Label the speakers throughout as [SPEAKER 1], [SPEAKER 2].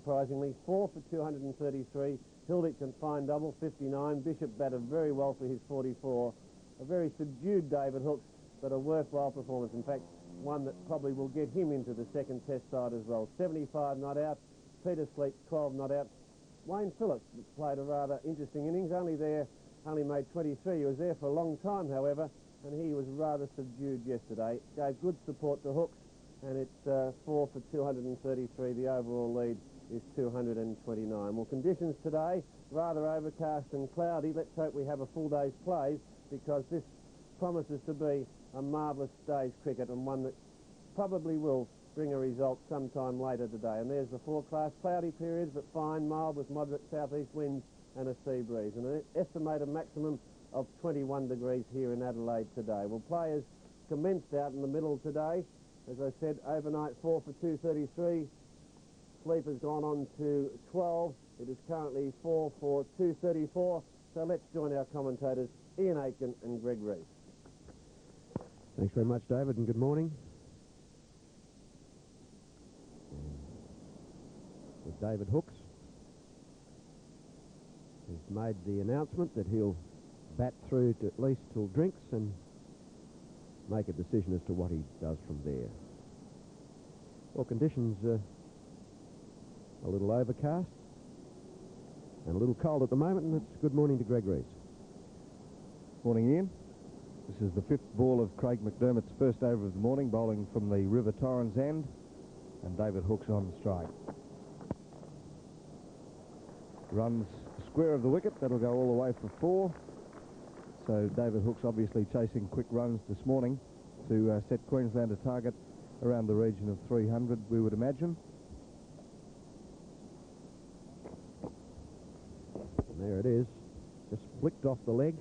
[SPEAKER 1] unsurprisingly. 4 for 233. Hilditch and fine double, 59. Bishop batted very well for his 44. A very subdued David Hooks, but a worthwhile performance. In fact, one that probably will get him into the second test side as well. 75 not out. Peter Sleep, 12 not out. Wayne Phillips played a rather interesting innings, only made 23. He was there for a long time, however, and he was rather subdued yesterday. Gave good support to Hooks, and it's 4 for 233. The overall lead is 229. Well, conditions today, rather overcast and cloudy. Let's hope we have a full day's play, because this promises to be a marvellous day's cricket, and one that probably will bring a result sometime later today. And there's the forecast. Cloudy periods, but fine, mild with moderate southeast winds and a sea breeze. And an estimated maximum of 21 degrees here in Adelaide today. Well, players commenced out in the middle today. As I said, overnight 4 for 233. Sleep has gone on to 12. It is currently 4 for 234. So let's join our commentators, Ian Aitken and Greg Rees.
[SPEAKER 2] Thanks very much, David, and good morning. With David Hooks, who's made the announcement that he'll bat through to at least till drinks and make a decision as to what he does from there. Well, conditions are a little overcast and a little cold at the moment, and it's good morning to Greg Rees.
[SPEAKER 3] Morning, Ian. This is the fifth ball of Craig McDermott's first over of the morning, bowling from the River Torrens end, and David Hooks on strike. Runs square of the wicket, that'll go all the way for 4. So David Hooks obviously chasing quick runs this morning to set Queensland a target around the region of 300, we would imagine.
[SPEAKER 2] And there it is, just flicked off the leg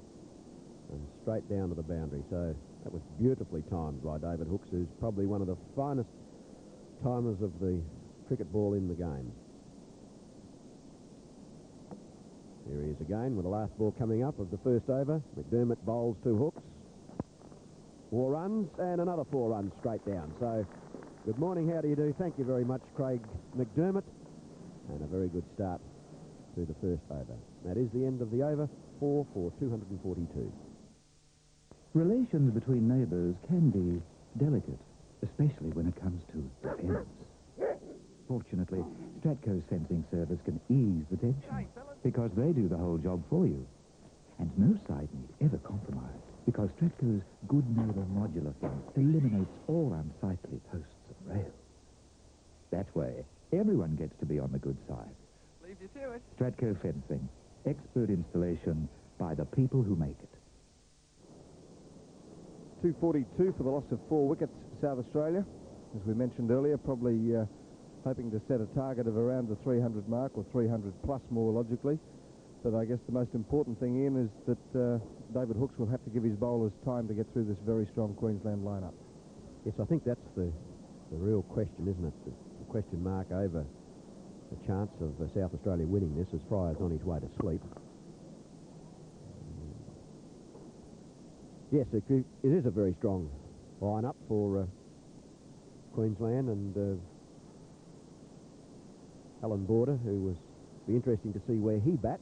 [SPEAKER 2] and straight down to the boundary. So that was beautifully timed by David Hooks, who's probably one of the finest timers of the cricket ball in the game. Here he is again with the last ball coming up of the first over. McDermott bowls 2 hooks. 4 runs and another 4 runs straight down. So good morning, how do you do? Thank you very much, Craig McDermott. And a very good start to the first over. That is the end of the over. 4 for 242.
[SPEAKER 4] Relations between neighbours can be delicate, especially when it comes to defence. Fortunately, Stratco's fencing service can ease the tension, because they do the whole job for you. And no side need ever compromise, because Stratco's Good Neighbour modular fence eliminates all unsightly posts and rails. That way, everyone gets to be on the good side.
[SPEAKER 5] Leave you to it.
[SPEAKER 4] Stratco Fencing, expert installation by the people who make it.
[SPEAKER 3] 242 for the loss of 4 wickets, South Australia. As we mentioned earlier, probably hoping to set a target of around the 300 mark, or 300 plus more logically. But I guess the most important thing, Ian, is that David Hooks will have to give his bowlers time to get through this very strong Queensland lineup.
[SPEAKER 2] Yes, I think that's the real question, isn't it? The question mark over the chance of South Australia winning this, as Fryer's on his way to sleep. Yes, it is a very strong lineup for Queensland, and Allan Border, who was be interesting to see where he bats.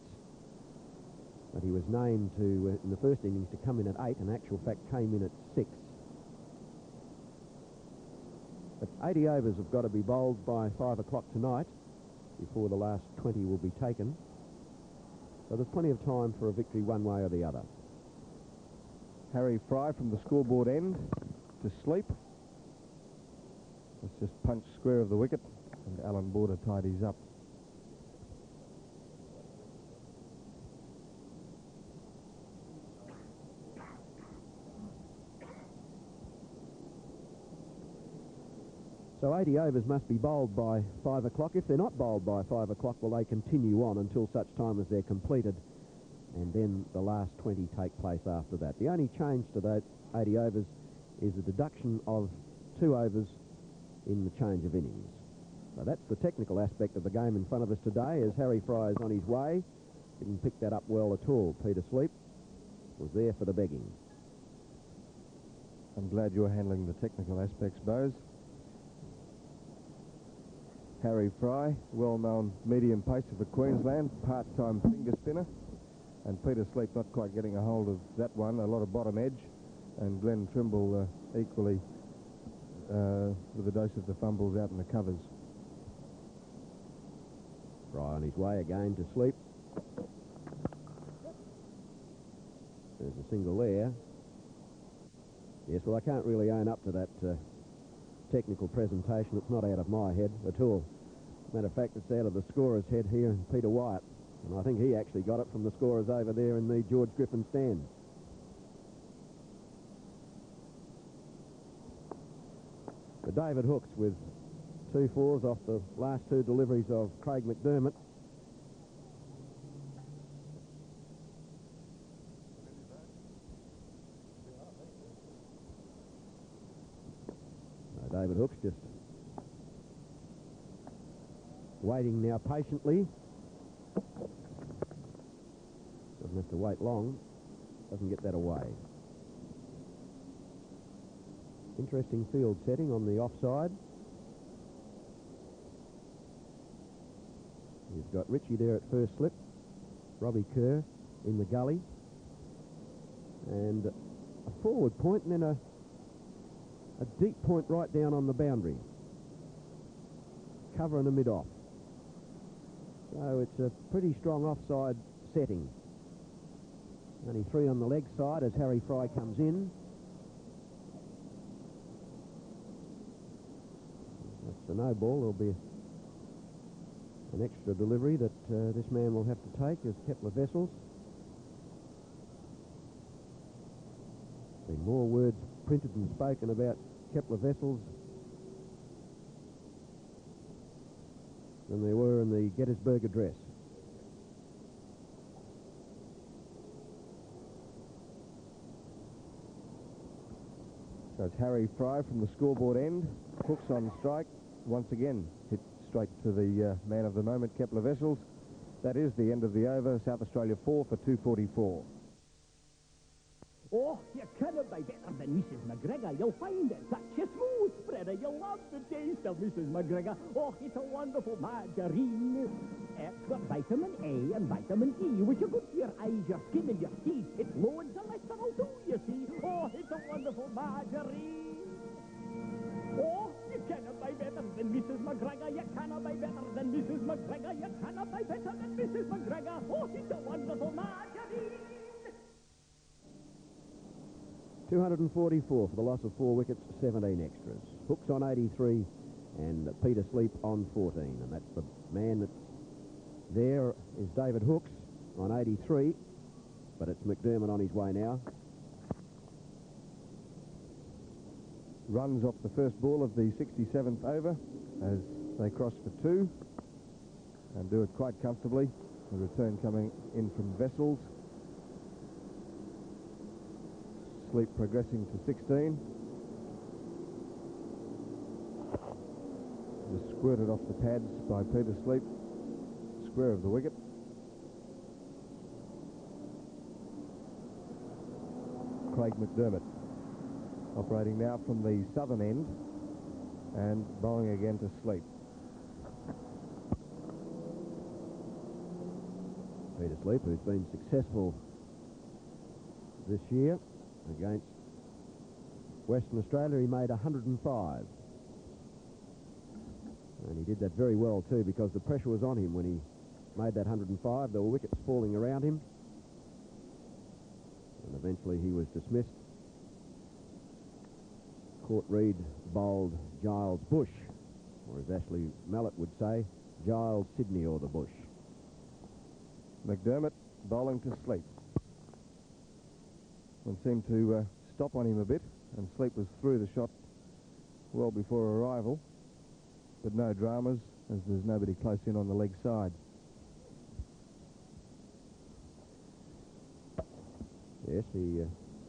[SPEAKER 2] But he was named to in the first innings to come in at 8, and in actual fact came in at 6. But 80 overs have got to be bowled by 5 o'clock tonight before the last 20 will be taken. So there's plenty of time for a victory one way or the other.
[SPEAKER 3] Harry Fry from the scoreboard end to sleep. Let's just punch square of the wicket, and Allan Border tidies up.
[SPEAKER 2] So 80 overs must be bowled by 5 o'clock. If they're not bowled by 5 o'clock, well, they continue on until such time as they're completed, and then the last 20 take place after that. The only change to those 80 overs is the deduction of 2 overs in the change of innings. So that's the technical aspect of the game in front of us today, as Harry Fry is on his way. Didn't pick that up well at all. Peter Sleep was there for the begging.
[SPEAKER 3] I'm glad you're handling the technical aspects, Bose. Harry Fry, well-known medium pacer for Queensland, part-time finger spinner. And Peter Sleep not quite getting a hold of that one, a lot of bottom edge. And Glenn Trimble equally with a dose of the fumbles out in the covers.
[SPEAKER 2] Fry on his way again to Sleep. There's a single there. Yes, well, I can't really own up to that technical presentation. It's not out of my head at all. Matter of fact, it's out of the scorer's head here, Peter Wyatt. And I think he actually got it from the scorers over there in the George Griffin stand. But David Hooks with 2 fours off the last 2 deliveries of Craig McDermott. David Hooks just waiting now patiently. Doesn't have to wait long. Doesn't get that away. Interesting field setting on the offside. He's got Richie there at first slip. Robbie Kerr in the gully. And a forward point and then a deep point right down on the boundary. Cover and a mid-off. So it's a pretty strong offside setting. Only 3 on the leg side as Harry Fry comes in. That's the no ball. There'll be an extra delivery that this man will have to take as Kepler Wessels. Been more words printed and spoken about Kepler Wessels than there were in the Gettysburg Address.
[SPEAKER 3] So it's Harry Fry from the scoreboard end. Hooks on strike. Once again, hit straight to the man of the moment, Kepler Wessels. That is the end of the over. South Australia 4 for 244.
[SPEAKER 5] Oh, you cannot buy better than Mrs. McGregor. You'll find it such a smooth spreader. You'll love the taste of Mrs. McGregor. Oh, it's a wonderful margarine. It's got vitamin A and vitamin E, which are good for your eyes, your skin, and your teeth. It's low in cholesterol too, you see. Oh, it's a wonderful margarine. Oh, you cannot buy better than Mrs. McGregor. You cannot buy better than Mrs. McGregor. You cannot buy better than Mrs. McGregor. Oh, it's a wonderful margarine.
[SPEAKER 2] 244 for the loss of 4 wickets, 17 extras. Hooks on 83 and Peter Sleep on 14. And that's the man that's there is David Hooks on 83. But it's McDermott on his way now.
[SPEAKER 3] Runs off the first ball of the 67th over as they cross for 2 and do it quite comfortably. The return coming in from Wessels. Sleep progressing to 16. Just squirted off the pads by Peter Sleep. Square of the wicket. Craig McDermott operating now from the southern end and bowling again to Sleep.
[SPEAKER 2] Peter Sleep, who's been successful this year against Western Australia. He made 105. And he did that very well too, because the pressure was on him when he made that 105. There were wickets falling around him. And eventually he was dismissed. Court Reid bowled Giles Bush, or as Ashley Mallett would say, Giles Sydney or the Bush.
[SPEAKER 3] McDermott bowling to Sleep. One seemed to stop on him a bit, and Sleep was through the shot well before arrival. But no dramas, as there's nobody close in on the leg side.
[SPEAKER 2] Yes, he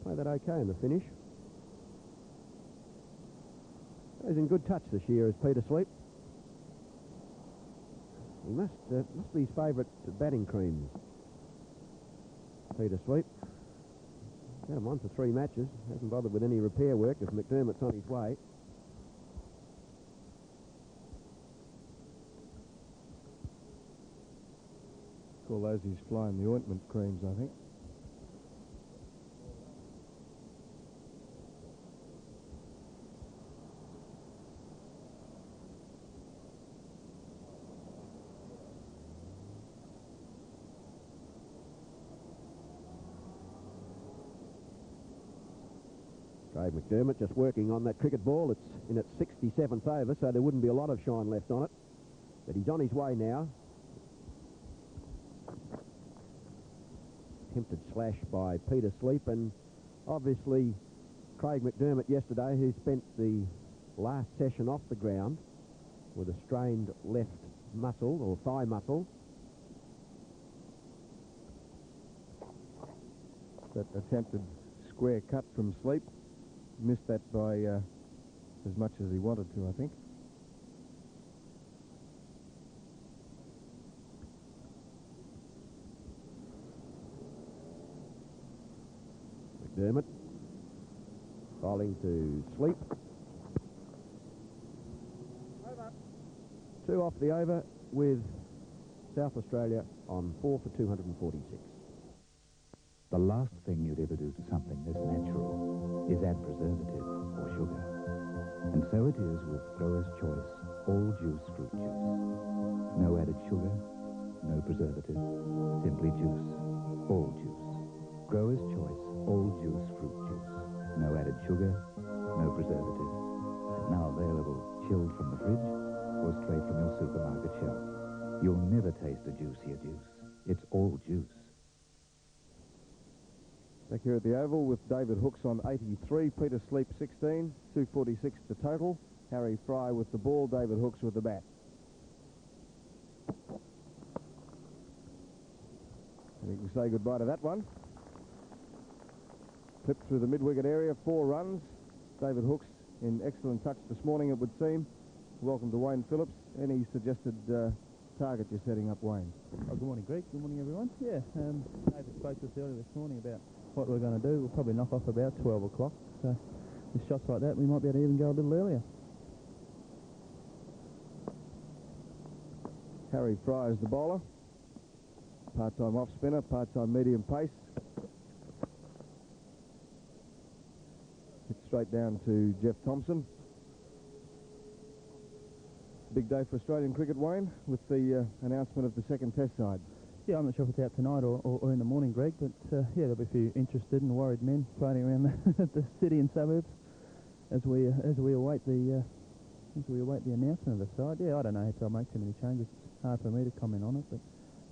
[SPEAKER 2] played that okay in the finish. He's in good touch this year as Peter Sleep. He must be his favourite batting cream, Peter Sleep. Had him on for 3 matches. Hasn't bothered with any repair work as McDermott's on his way.
[SPEAKER 3] Call those his fly in the ointment creams, I think.
[SPEAKER 2] Craig McDermott just working on that cricket ball. It's in its 67th over, so there wouldn't be a lot of shine left on it. But he's on his way now. Attempted slash by Peter Sleep, and obviously Craig McDermott yesterday, who spent the last session off the ground with a strained left muscle or thigh muscle.
[SPEAKER 3] That attempted square cut from Sleep. Missed that by as much as he wanted to, I think.
[SPEAKER 2] McDermott bowling to Sleep.
[SPEAKER 1] Over.
[SPEAKER 2] 2 off the over with South Australia on 4 for 246.
[SPEAKER 4] The last thing you'd ever do to something this natural is add preservative or sugar. And so it is with Grower's Choice All Juice Fruit Juice. No added sugar, no preservative, simply juice. All juice. Grower's Choice All Juice Fruit Juice. No added sugar, no preservative. And now available chilled from the fridge or straight from your supermarket shelf. You'll never taste a juicier juice. It's all juice.
[SPEAKER 3] Back here at the Oval with David Hooks on 83, Peter Sleep 16, 246 to total. Harry Fry with the ball, David Hooks with the bat. And you can say goodbye to that one. Clipped through the mid-wicket area, 4 runs. David Hooks in excellent touch this morning, it would seem. Welcome to Wayne Phillips. Any suggested target you're setting up, Wayne?
[SPEAKER 6] Oh, good morning, Greg. Good morning, everyone. Yeah, David spoke to us earlier this morning about what we're going to do. We'll probably knock off about 12 o'clock. So with shots like that, we might be able to even go a little earlier.
[SPEAKER 3] Harry Fry is the bowler. Part-time off-spinner, part-time medium pace. Hit straight down to Jeff Thompson. Big day for Australian cricket, Wayne, with the announcement of the second test side.
[SPEAKER 6] Yeah, I'm not sure if it's out tonight or in the morning, Greg, but yeah, there'll be a few interested and worried men floating around the city and suburbs as we await the announcement of the side. Yeah, I don't know if they'll make too many changes. It's hard for me to comment on it, but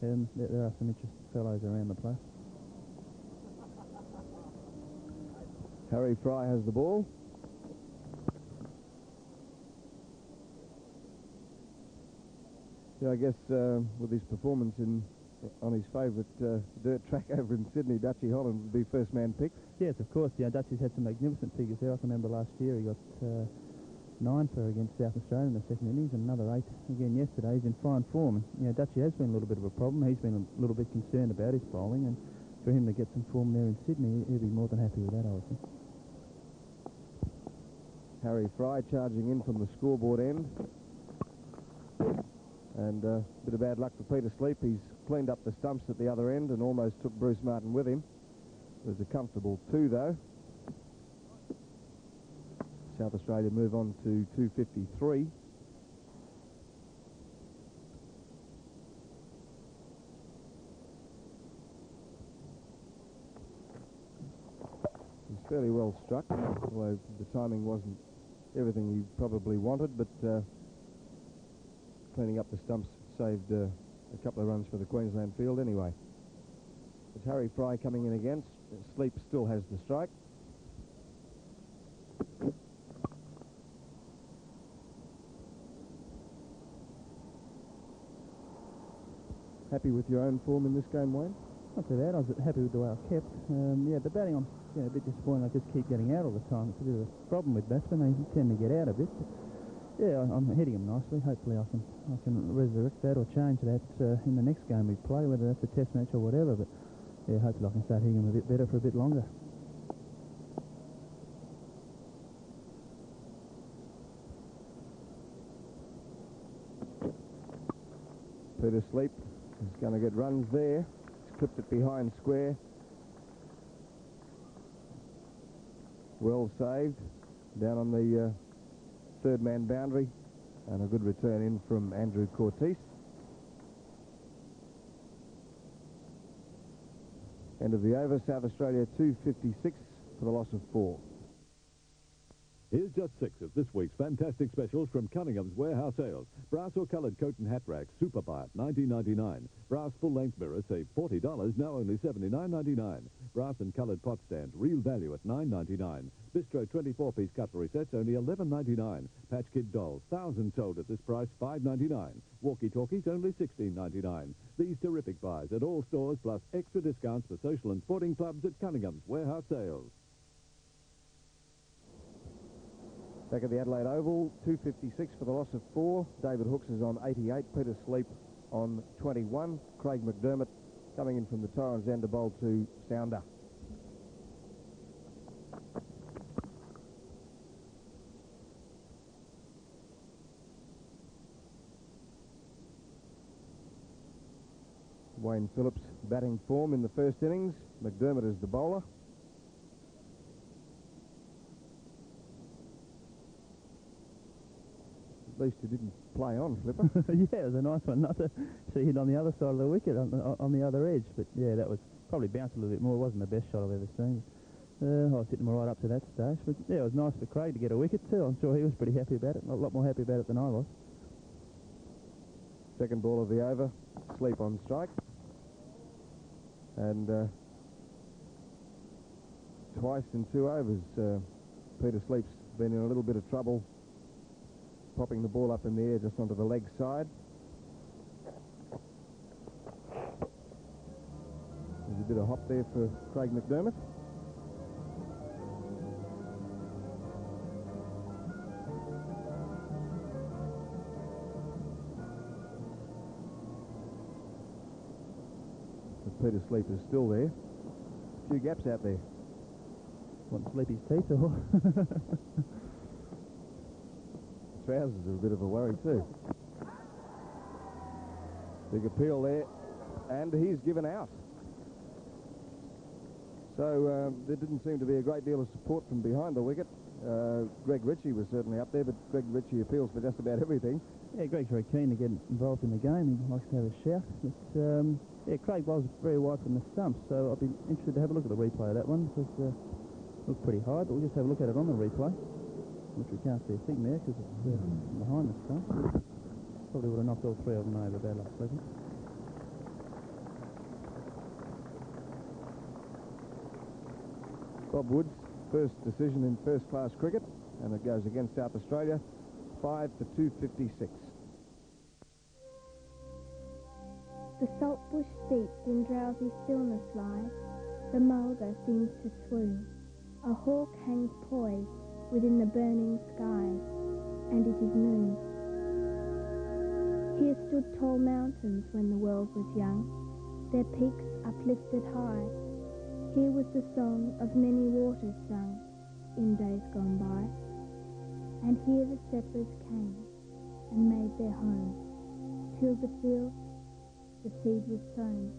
[SPEAKER 6] there are some interested fellows around the place.
[SPEAKER 3] Harry Fry has the ball. Yeah, I guess with his performance on his favourite dirt track over in Sydney, Dutchie Holland would be first man picked.
[SPEAKER 6] Yes, of course. Yeah, Dutchie's had some magnificent figures there. I can remember last year he got 9 for against South Australia in the second innings and another 8 again yesterday. He's in fine form. And, you know, Dutchie has been a little bit of a problem. He's been a little bit concerned about his bowling, and for him to get some form there in Sydney, he'll be more than happy with that, I would think.
[SPEAKER 3] Harry Fry charging in from the scoreboard end. And a bit of bad luck for Peter Sleep. He's cleaned up the stumps at the other end and almost took Bruce Martin with him. It was a comfortable 2, though. South Australia move on to 253. He's fairly well struck, although the timing wasn't everything he probably wanted, but cleaning up the stumps saved a couple of runs for the Queensland field anyway. It's Harry Fry coming in against. Sleep still has the strike. Happy with your own form in this game, Wayne?
[SPEAKER 6] Not too bad. I was happy with the way I kept. Yeah, the batting on, a bit disappointing. I just keep getting out all the time. It's a bit of a problem with batsmen. They tend to get out a bit. But yeah, I'm hitting them nicely. Hopefully I can resurrect that or change that in the next game we play, whether that's a test match or whatever. But yeah, hopefully I can start hitting them a bit better for a bit longer.
[SPEAKER 3] Peter Sleep He's going to get runs there. He's clipped it behind square. Well saved. Down on the third-man boundary. And a good return in from Andrew Cortese. End of the over. South Australia 256 for the loss of 4.
[SPEAKER 7] Here's just 6 of this week's fantastic specials from Cunningham's Warehouse Sales. Brass or coloured coat and hat rack, super buy at $19.99. Brass full-length mirror, save $40, now only $79.99. Brass and coloured pot stands, real value at $9.99. Bistro 24-piece cutlery sets, only $11.99. Patch Kid dolls, thousands sold at this price, $5.99. Walkie-talkies, only $16.99. These terrific buys at all stores, plus extra discounts for social and sporting clubs at Cunningham's Warehouse Sales.
[SPEAKER 3] Back at the Adelaide Oval, 256 for the loss of 4. David Hooks is on 88. Peter Sleep on 21. Craig McDermott coming in from the Torrens end to bowl to Sounder. Wayne Phillips batting form in the first innings. McDermott is the bowler. At least he didn't play on, Flipper.
[SPEAKER 6] Yeah, it was a nice one. Not to see hit on the other side of the wicket, on the other edge. But yeah, that was probably bounced a little bit more. It wasn't the best shot I've ever seen. I was hitting right up to that stage. But yeah, it was nice for Craig to get a wicket too. I'm sure he was pretty happy about it. A lot more happy about it than I was.
[SPEAKER 3] Second ball of the over. Sleep on strike. And twice in 2 overs, Peter Sleep's been in a little bit of trouble, popping the ball up in the air just onto the leg side. There's a bit of hop there for Craig McDermott. But Peter Sleep is still there. A few gaps out there.
[SPEAKER 6] Want Sleepy's teeth or?
[SPEAKER 3] Trousers are a bit of a worry too. Big appeal there, and he's given out. So there didn't seem to be a great deal of support from behind the wicket. Greg Ritchie was certainly up there, but Greg Ritchie appeals for just about everything.
[SPEAKER 6] Yeah, Greg's very keen to get involved in the game. He likes to have a shout. But, yeah, Craig was very wide from the stumps, so I'll be interested to have a look at the replay of that one, because it looked pretty high, but we'll just have a look at it on the replay, which we can't see a thing there because it's behind the stump. Probably would have knocked all 3 of them over, bad luck, Sleepy.
[SPEAKER 3] Bob Woods, first decision in first-class cricket, and it goes against South Australia, 5 for 256.
[SPEAKER 8] The salt bush steeped in drowsy stillness lies. The mulga seems to swoon. A hawk hangs poised within the burning skies, and it is noon. Here stood tall mountains when the world was young, their peaks uplifted high. Here was the song of many waters sung in days gone by. And here the settlers came and made their home, tilled the fields, the seed was sown,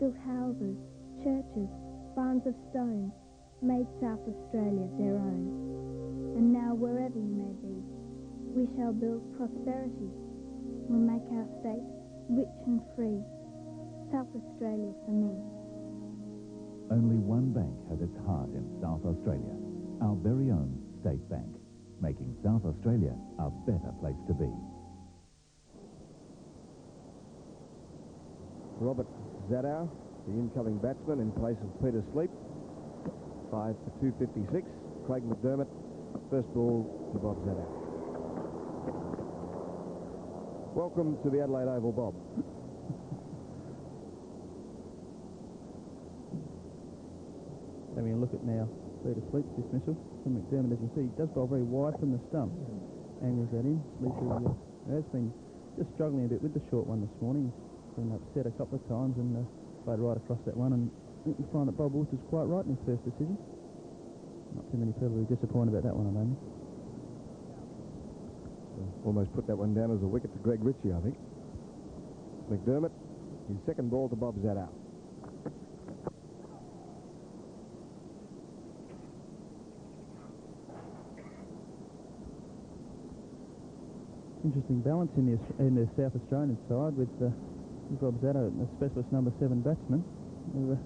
[SPEAKER 8] built houses, churches, barns of stone, made South Australia their own. And now wherever you may be, we shall build prosperity. We'll make our state rich and free. South Australia for me.
[SPEAKER 9] Only one bank has its heart in South Australia, our very own State Bank, making South Australia a better place to be.
[SPEAKER 3] Robert Zadow, the incoming batsman in place of Peter Sleep, 5 for 256. Craig McDermott, first ball to Bob Zadow. Welcome to the Adelaide Oval, Bob.
[SPEAKER 6] Having a look at now Peter Sleep's dismissal from McDermott. As you see, he does bowl very wide from the stump. Angles that in. Sleepy has been just struggling a bit with the short one this morning. He's been upset a couple of times and played right across that one. And I think you find that Bob Woods was quite right in his first decision. Not too many people who are disappointed about that one, I don't think.
[SPEAKER 3] Almost put that one down as a wicket to Greg Ritchie, I think. McDermott His second ball to Bob Zaddo.
[SPEAKER 6] Interesting balance in the South Australian side with Rob Zaddo, the specialist number 7 batsman, who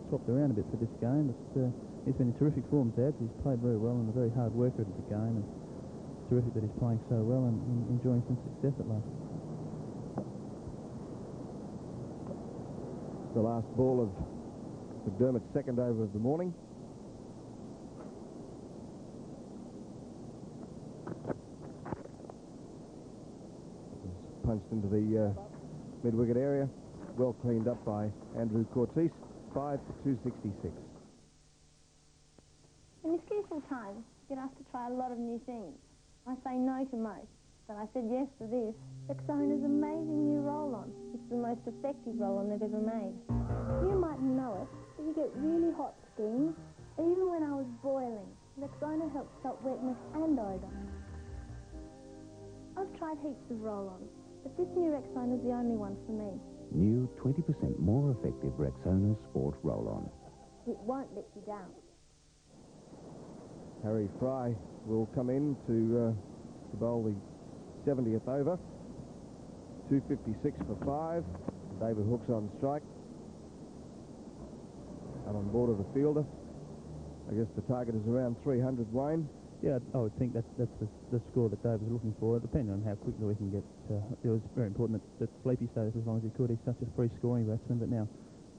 [SPEAKER 6] swapped around a bit for this game. But he's been in terrific form, Zads. He's played very well and a very hard worker at the game. And it's terrific that he's playing so well and enjoying some success at last.
[SPEAKER 3] The last ball of McDermott's second over of the morning. Punched into the mid-wicket area. Well cleaned up by Andrew Cortese. 5 for 266.
[SPEAKER 10] In this careful time, you get asked to try a lot of new things. I say no to most, but I said yes to this. Rexona's amazing new roll-on. It's the most effective roll-on they've ever made. You mightn't know it, but you get really hot skiing. Even when I was boiling, Rexona helped stop wetness and odour. I've tried heaps of roll-ons, but this new Rexona's the only one for me.
[SPEAKER 4] New 20% more effective Rexona Sport Roll-On.
[SPEAKER 10] It won't let you down.
[SPEAKER 3] Harry Fry will come in to bowl the 70th over. 256 for 5. David Hook's on strike. Allan Border, the fielder. I guess the target is around 300, Wayne.
[SPEAKER 6] Yeah, I would think that's the score that Dave was looking for, depending on how quickly we can get. It was very important that Sleepy stayed as long as he could. He's such a free-scoring batsman, but now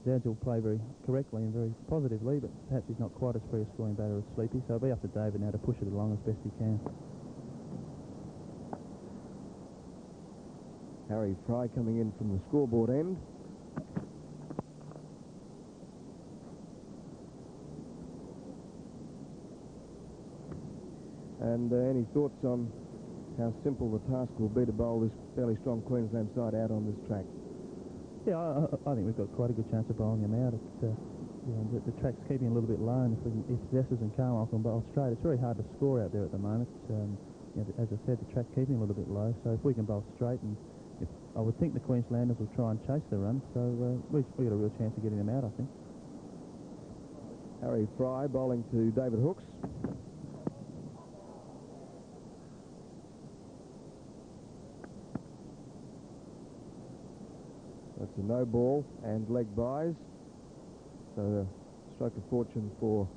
[SPEAKER 6] Zads will play very correctly and very positively, but perhaps he's not quite as free-scoring batter as Sleepy, so it'll be up to David now to push it along as best he can.
[SPEAKER 3] Harry Fry coming in from the scoreboard end. And any thoughts on how simple the task will be to bowl this fairly strong Queensland side out on this track?
[SPEAKER 6] Yeah, I think we've got quite a good chance of bowling them out. The track's keeping a little bit low, and if Zessers and Carlisle can bowl straight, it's very hard to score out there at the moment. As I said, the track's keeping a little bit low, so if we can bowl straight, and I would think the Queenslanders will try and chase the run, so we've got a real chance of getting them out, I think.
[SPEAKER 3] Harry Fry bowling to David Hooks. That's a no ball and leg byes. So a stroke of fortune or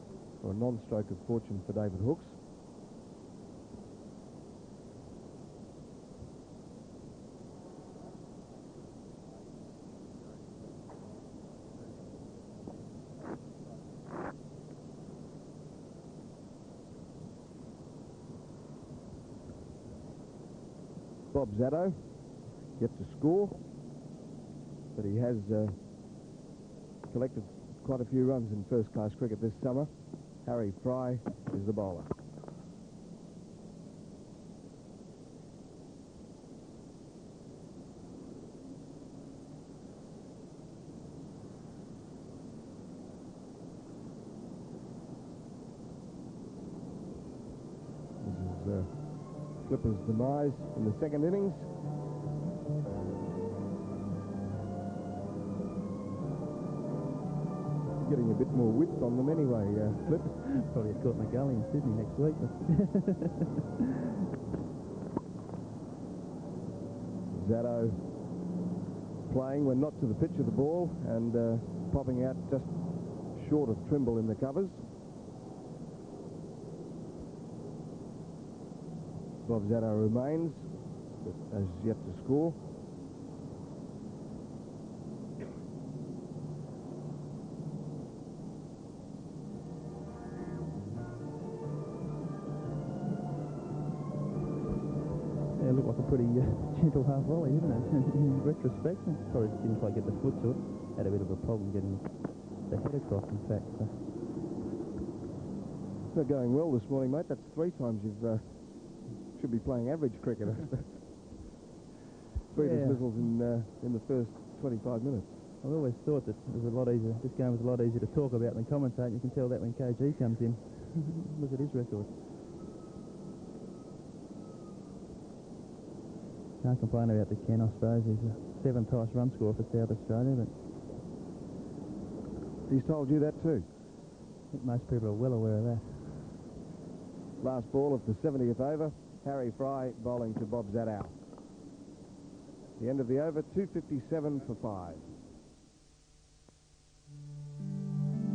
[SPEAKER 3] a non-stroke of fortune for David Hooks. Bob Zaddo yet to score, but he has collected quite a few runs in first-class cricket this summer. Harry Fry is the bowler. This is Clipper's demise in the second innings. Getting a bit more width on them anyway, Flip.
[SPEAKER 6] Probably caught my gully in Sydney next week.
[SPEAKER 3] Zaddo playing when not to the pitch of the ball and popping out just short of Trimble in the covers. Bob Zaddo remains, but has yet to score.
[SPEAKER 6] Yeah, it looked like a pretty gentle half volley, didn't it? In retrospect, probably didn't quite get the foot to it. Had a bit of a problem getting the head across, in fact. So.
[SPEAKER 3] It's not going well this morning, mate. That's 3 times you've should be playing average cricket. 3 dismissals in the first 25 minutes.
[SPEAKER 6] I've always thought that it was a lot easier. This game was a lot easier to talk about than commentate. You can tell that when KG comes in. Look at his record. Can't complain about the Ken, I suppose. He's 7th highest run score for South Australia, but
[SPEAKER 3] He's told you that too.
[SPEAKER 6] I think most people are well aware of that.
[SPEAKER 3] Last ball of the 70th over. Harry Fry bowling to Bob Zadow. The end of the over, 257 for 5.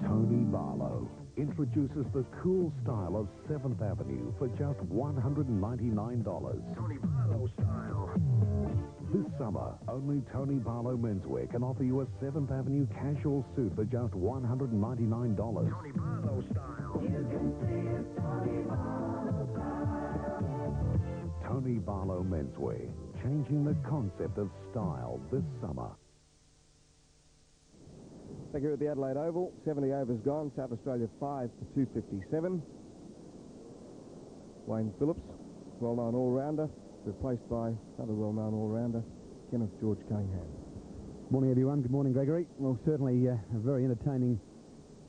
[SPEAKER 11] Tony Barlow introduces the cool style of 7th Avenue for just $199. Tony Barlow style. This summer, only Tony Barlow Menswear can offer you a 7th Avenue casual suit for just $199. Tony Barlow style. You can see it's Tony Barlow style. Tony Barlow Menswear, changing the concept of style this summer.
[SPEAKER 3] Back here at the Adelaide Oval, 70 overs gone. South Australia 5 for 257. Wayne Phillips, well-known all-rounder, replaced by another well-known all-rounder, Kenneth George Cunningham.
[SPEAKER 2] Morning, everyone. Good morning, Gregory. Well, certainly a very entertaining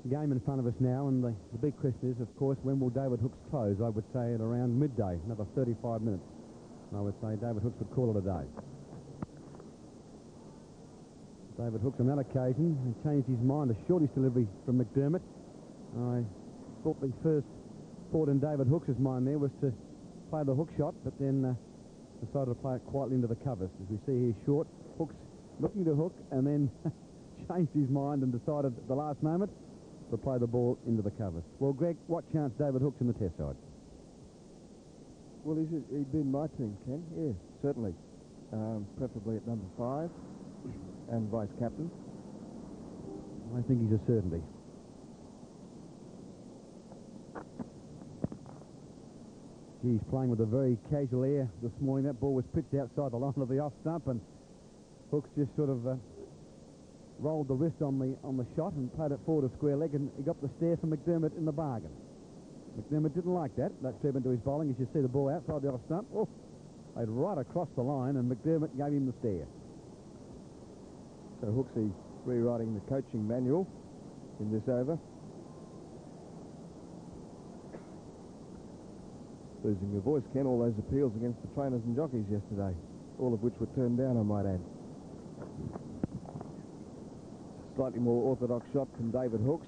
[SPEAKER 2] game in front of us now, and the big question is, of course, when will David Hooks close? I would say at around midday, another 35 minutes. And I would say David Hooks would call it a day. David Hooks on that occasion changed his mind. A shortish delivery from McDermott. I thought the first thought in David Hooks' mind there was to play the hook shot, but then decided to play it quietly into the covers. As we see here, short, Hooks looking to hook, and then changed his mind and decided at the last moment to play the ball into the covers. Well, Greg, what chance David Hooks in the test side?
[SPEAKER 3] Well, he'd been my team, Ken. Yeah, certainly. Preferably at number 5 and vice-captain.
[SPEAKER 2] I think he's a certainty. He's playing with a very casual air this morning. That ball was pitched outside the line of the off stump, and Hooks just sort of rolled the wrist on the shot and played it forward a square leg, and he got the stare from McDermott in the bargain. McDermott didn't like that. That crept into his bowling. As you see the ball outside the off stump. Oh, played right across the line, and McDermott gave him the stare.
[SPEAKER 3] So Hooksy rewriting the coaching manual in this over. Losing your voice, Ken, all those appeals against the trainers and jockeys yesterday, all of which were turned down, I might add. Slightly more orthodox shot from David Hooks,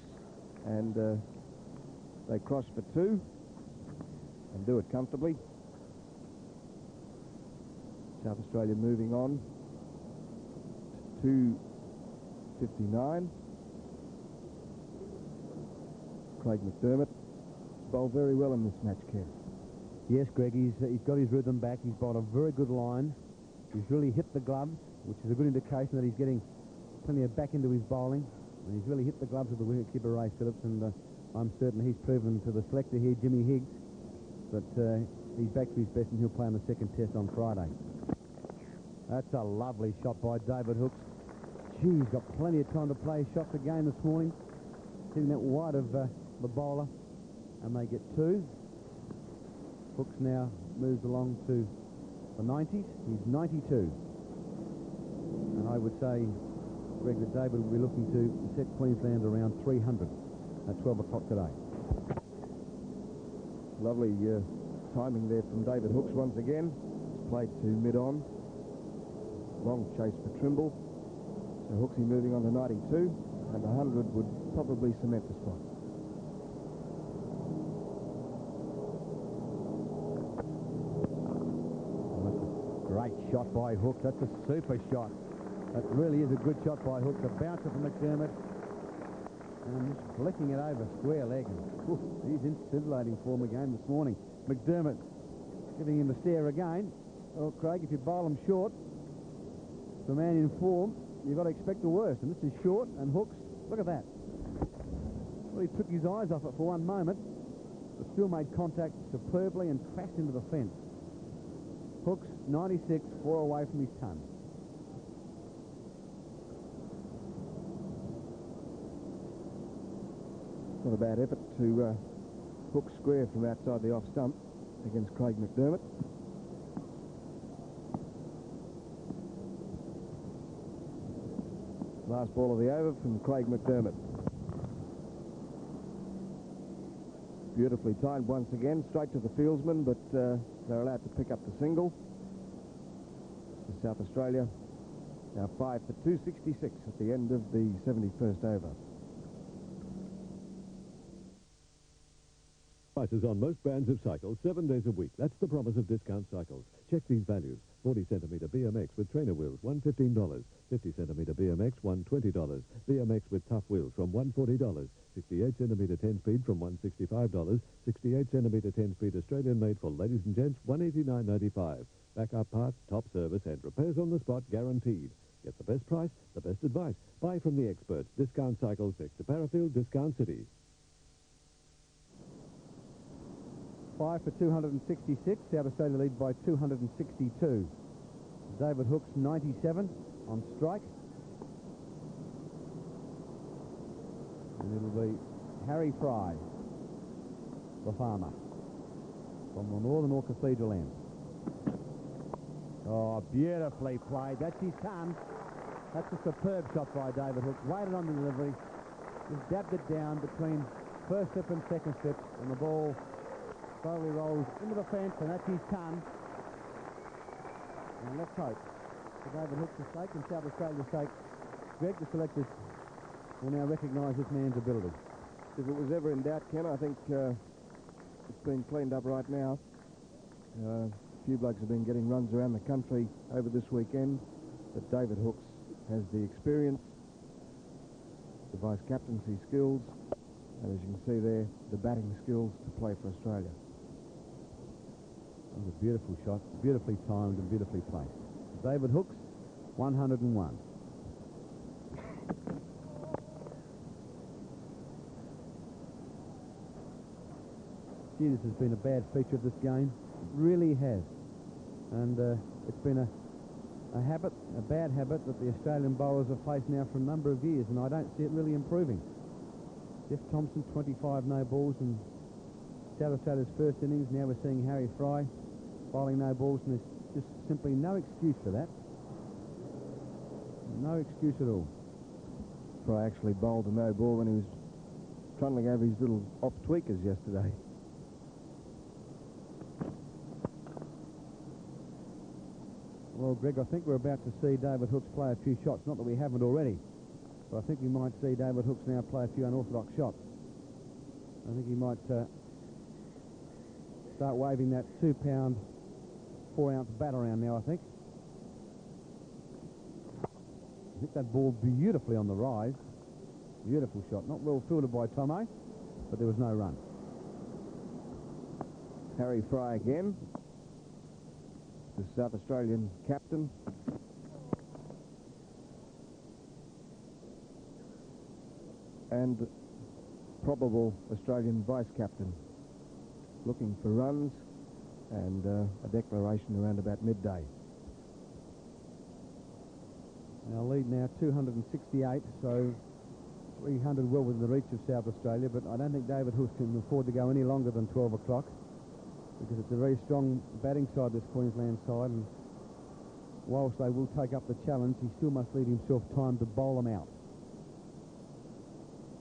[SPEAKER 3] and they cross for 2 and do it comfortably. South Australia moving on to 259. Craig McDermott bowled very well in this match, Ken.
[SPEAKER 2] Yes, Greg, he's got his rhythm back. He's bowled a very good line. He's really hit the gloves, which is a good indication that he's getting plenty of back into his bowling. And he's really hit the gloves of the wicketkeeper, Ray Phillips, and I'm certain he's proven to the selector here, Jimmy Higgs, that he's back to his best and he'll play on the second test on Friday. That's a lovely shot by David Hooks. Gee, he's got plenty of time to play shots again this morning. Hitting that wide of the bowler, and they get 2. Hooks now moves along to the 90s. He's 92. And I would say, Greg, that David will be looking to set Queensland around 300 at 12 o'clock today.
[SPEAKER 3] Lovely timing there from David Hooks once again. It's played to mid-on. Long chase for Trimble. So Hooksy moving on to 92, and 100 would probably cement the spot.
[SPEAKER 2] Great shot by Hooks. That's a super shot. That really is a good shot by Hooks. A bouncer from McDermott. And just flicking it over square leg. Oof, he's in scintillating form again this morning. McDermott giving him a stare again. Well, Craig, if you bowl him short, the man in form, you've got to expect the worst. And this is short, and Hooks, look at that. Well, he took his eyes off it for one moment, but still made contact superbly and crashed into the fence. Hooks, 96, 4 away from his ton.
[SPEAKER 3] Not a bad effort to hook square from outside the off stump against Craig McDermott. Last ball of the over from Craig McDermott. Beautifully timed once again, straight to the fieldsman, but they're allowed to pick up the single. So South Australia Now 5 for 266 at the end of the 71st over.
[SPEAKER 7] Prices on most brands of cycles 7 days a week. That's the promise of Discount Cycles. Check these values. 40-centimetre BMX with trainer wheels, $115. 50-centimetre BMX, $120. BMX with tough wheels from $140. 68-centimetre 10-speed from $165. 68-centimetre 10-speed Australian-made for ladies and gents, $189.95. Backup parts, top service and repairs on the spot guaranteed. Get the best price, the best advice. Buy from the experts. Discount Cycles next to Parafield, Discount City.
[SPEAKER 2] 5 for 266. South Australia lead by 262. David Hookes 97 on strike. And it'll be Harry Fry, the farmer, from the Northern or Cathedral end. Oh, beautifully played. That's his ton. That's a superb shot by David Hookes. Waited on the delivery. Just dabbed it down between first slip and second slip, and the ball slowly rolls into the fence, and that's his ton. And let's hope, for David Hookes' sake and South Australia's sake, Greg, the selectors, will now recognise this man's ability.
[SPEAKER 3] If it was ever in doubt, Ken, I think it's been cleaned up right now. A few blokes have been getting runs around the country over this weekend, but David Hookes has the experience, the vice-captaincy skills, and as you can see there, the batting skills to play for Australia.
[SPEAKER 2] That was a beautiful shot, beautifully timed and beautifully placed. David Hookes, 101. Gee, this has been a bad feature of this game. It really has. And it's been a habit, a bad habit that the Australian bowlers have faced now for a number of years, and I don't see it really improving. Jeff Thompson, 25 no balls in South Australia's first innings. Now we're seeing Harry Fry bowling no balls, and there's just simply no excuse for that. No excuse at all.
[SPEAKER 3] Fry actually bowled a no ball when he was trundling over his little off tweakers yesterday.
[SPEAKER 2] Well, Greg, I think we're about to see David Hookes play a few shots. Not that we haven't already, but I think we might see David Hookes now play a few unorthodox shots. I think he might start waving that 2-pound, 4-ounce bat around now, I think. I think that ball beautifully on the rise. Beautiful shot. Not well fielded by Tomo, but there was no run.
[SPEAKER 3] Harry Fry again, the South Australian captain. And probable Australian vice-captain, looking for runs and a declaration around about midday.
[SPEAKER 2] Our lead now 268, so 300 well within the reach of South Australia, but I don't think David Hookes can afford to go any longer than 12 o'clock, because it's a very strong batting side, this Queensland side, and whilst they will take up the challenge, he still must leave himself time to bowl them out.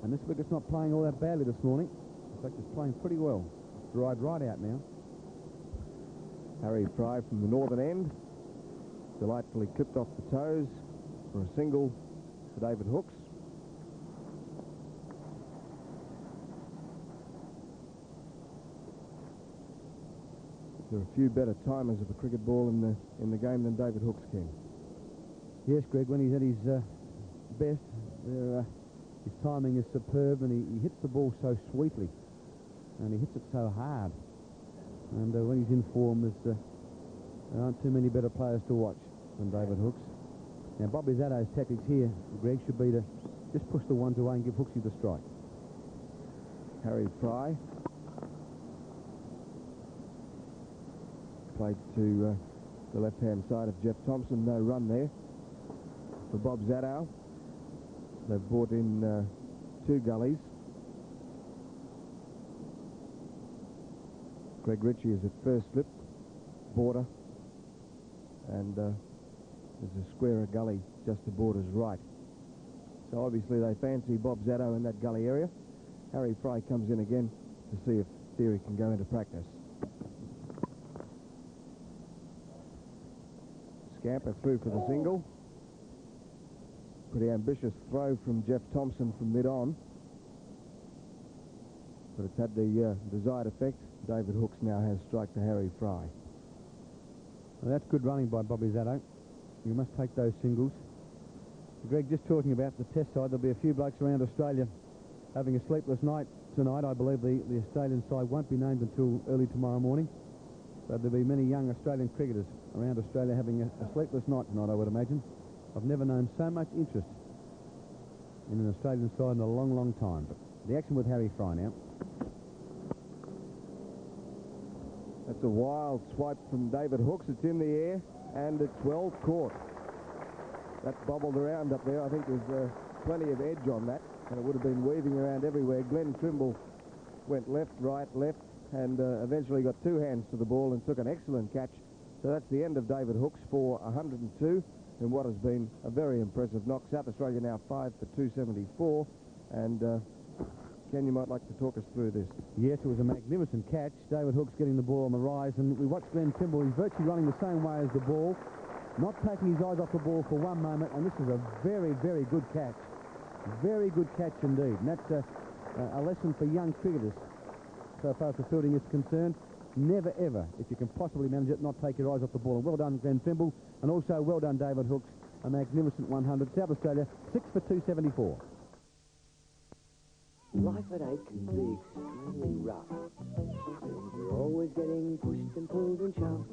[SPEAKER 2] And this wicket's not playing all that badly this morning. In fact, it's playing pretty well. It's dried right out now.
[SPEAKER 3] Harry Fry from the northern end, delightfully clipped off the toes for a single for David Hookes. There are a few better timers of a cricket ball in the game than David Hookes can.
[SPEAKER 2] Yes, Greg, when he's at his best, his timing is superb, and he hits the ball so sweetly, and he hits it so hard. And when he's in form, there aren't too many better players to watch than David Hookes. Now, Bobby Zatto's tactics here, Greg, should be to just push the ones away and give Hookesy the strike.
[SPEAKER 3] Harry Fry played to the left-hand side of Jeff Thompson. No run there for Bob Zatto. They've brought in 2 gullies. Greg Ritchie is at first slip, border, and there's a squarer gully just to border's right. So obviously they fancy Bob Zatto in that gully area. Harry Fry comes in again to see if theory can go into practice. Scamper through for the single. Pretty ambitious throw from Jeff Thompson from mid-on. But it's had the desired effect. David Hooks now has strike to Harry Fry.
[SPEAKER 6] Well, that's good running by Bobby Zaddo. You must take those singles. Greg, just talking about the test side, there'll be a few blokes around Australia having a sleepless night tonight. I believe the Australian side won't be named until early tomorrow morning. But there'll be many young Australian cricketers around Australia having a sleepless night tonight, I would imagine. I've never known so much interest in an Australian side in a long, long time. But the action with Harry Fry now.
[SPEAKER 3] That's a wild swipe from David Hooks. It's in the air, and it's well caught. That bobbled around up there. I think there's plenty of edge on that, and it would have been weaving around everywhere. Glenn Trimble went left, right, left, and eventually got two hands to the ball and took an excellent catch. So that's the end of David Hooks for 102 in what has been a very impressive knock. South Australia now 5 for 274, and Ken, you might like to talk us through this.
[SPEAKER 6] Yes, it was a magnificent catch. David Hooks getting the ball on the rise, and we watched Glenn Trimble. He's virtually running the same way as the ball, not taking his eyes off the ball for one moment, and this is a very, very good catch. Very good catch indeed, and that's a lesson for young cricketers so far as the fielding is concerned. Never ever, if you can possibly manage it, not take your eyes off the ball. And well done, Glenn Trimble, and also well done, David Hooks. A magnificent 100. South Australia 6 for 274.
[SPEAKER 12] Life at 8 can be extremely rough. Things are always getting pushed and pulled and shoved.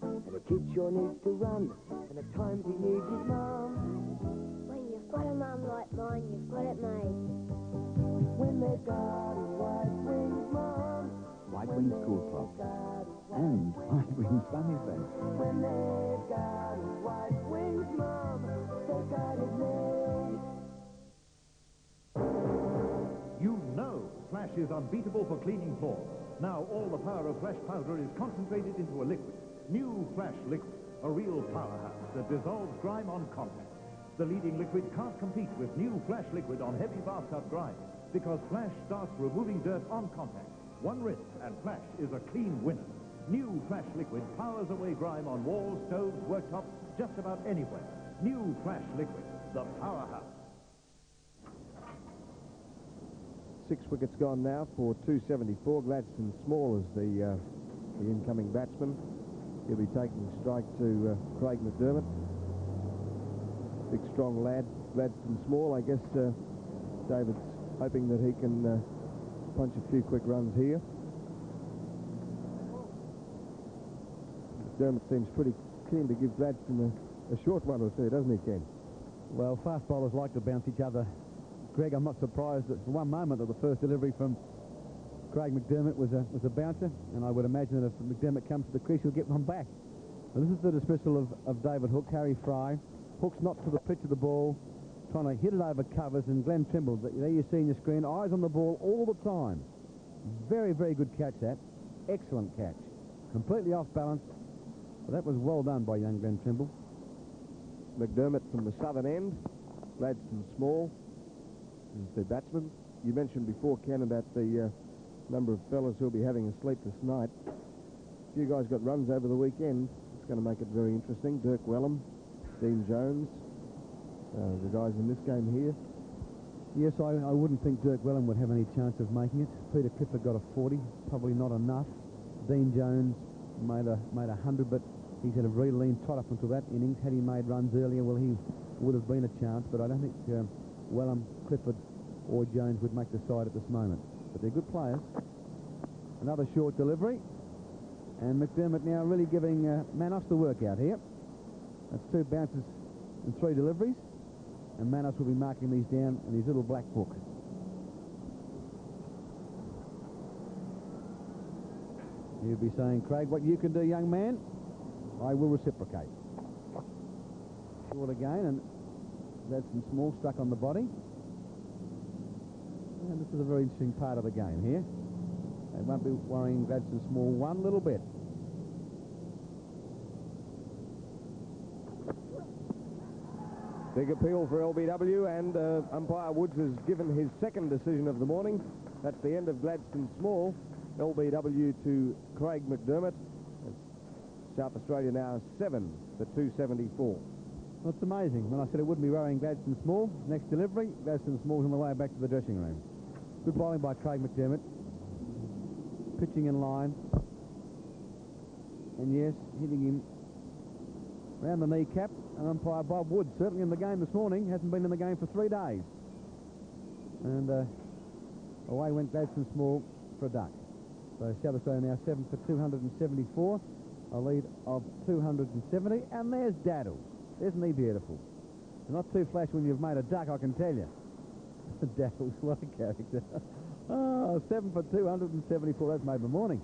[SPEAKER 12] And a kid sure needs to run, and at times he needs his mum.
[SPEAKER 13] When you've got a mum like mine, you've got it made.
[SPEAKER 12] When they've got a white winged mum.
[SPEAKER 9] White Wing School Club and White Wing Sunny Face.
[SPEAKER 12] When they've got a white winged mum, they've got it made.
[SPEAKER 14] You know Flash is unbeatable for cleaning floors. Now all the power of Flash powder is concentrated into a liquid. New Flash liquid, a real powerhouse that dissolves grime on contact. The leading liquid can't compete with new Flash liquid on heavy bathtub grime because Flash starts removing dirt on contact. One rinse and Flash is a clean winner. New Flash liquid powers away grime on walls, stoves, worktops, just about anywhere. New Flash liquid, the powerhouse.
[SPEAKER 3] 6 wickets gone now for 274. Gladstone Small is the incoming batsman. He'll be taking strike to Craig McDermott. Big, strong lad, Gladstone Small. I guess David's hoping that he can punch a few quick runs here. McDermott seems pretty keen to give Gladstone a short one or two, doesn't he, Ken?
[SPEAKER 6] Well, fast bowlers like to bounce each other. Greg, I'm not surprised that for one moment that the first delivery from Craig McDermott was a bouncer, and I would imagine that if McDermott comes to the crease, he'll get one back. But this is the dismissal of David Hooks. Harry Fry. Hooks not to the pitch of the ball, trying to hit it over covers, and Glenn Trimble, there you see in your screen, eyes on the ball all the time. Very, very good catch, that. Excellent catch. Completely off balance. But that was well done by young Glenn Trimble.
[SPEAKER 3] McDermott from the southern end. Gladstone Small is the batsman. You mentioned before, Ken, about the number of fellas who'll be having a sleepless night. A few guys got runs over the weekend. It's going to make it very interesting. Dirk Wellham, Dean Jones, the guys in this game here.
[SPEAKER 6] Yes, I wouldn't think Dirk Wellham would have any chance of making it. Peter Clifford got a 40, probably not enough. Dean Jones made a 100, but he's had a very lean trot up until that innings. Had he made runs earlier, well, he would have been a chance, but I don't think Wellham, Clifford or Jones would make the side at this moment. But they're good players. Another short delivery, and McDermott now really giving Manos the work out here. That's 2 bounces and 3 deliveries, and Manos will be marking these down in his little black book. He'll be saying, Craig, what you can do, young man, I will reciprocate. Short again, and Gladstone Small stuck on the body. And this is a very interesting part of the game here. They won't be worrying Gladstone Small one little bit.
[SPEAKER 3] Big appeal for LBW, and umpire Woods has given his second decision of the morning. That's the end of Gladstone Small. LBW to Craig McDermott. South Australia now 7 for 274.
[SPEAKER 15] Well, it's amazing. When I said it wouldn't be worrying Gladstone Small, next delivery, Gladstone Small's on the way back to the dressing room. Good bowling by Craig McDermott. Pitching in line. And yes, hitting him round the kneecap. And umpire Bob Wood, certainly in the game this morning, hasn't been in the game for 3 days. And away went Gladstone Small for a duck. So South Australia now 7 for 274, a lead of 270. And there's Daddle. Isn't he beautiful? Not too flash when you've made a duck, I can tell you. Daddle's what a character. Oh, 7 for 274. That's made my morning.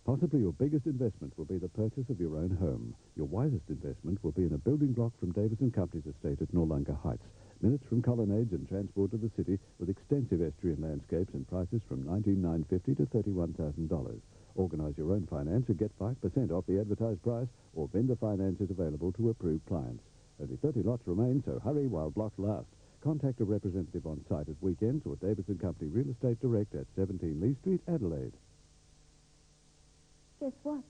[SPEAKER 7] Possibly your biggest investment will be the purchase of your own home. Your wisest investment will be in a building block from Davis & Company's estate at Noarlunga Heights. Minutes from colonnades and transport to the city with extensive estuarine landscapes and prices from $19,950 to $31,000. Organise your own finance and get 5% off the advertised price, or vendor finance is available to approved clients. Only 30 lots remain, so hurry while blocks last. Contact a representative on site at weekends or Davis & Company Real Estate Direct at 17 Lee Street, Adelaide.
[SPEAKER 10] Guess what?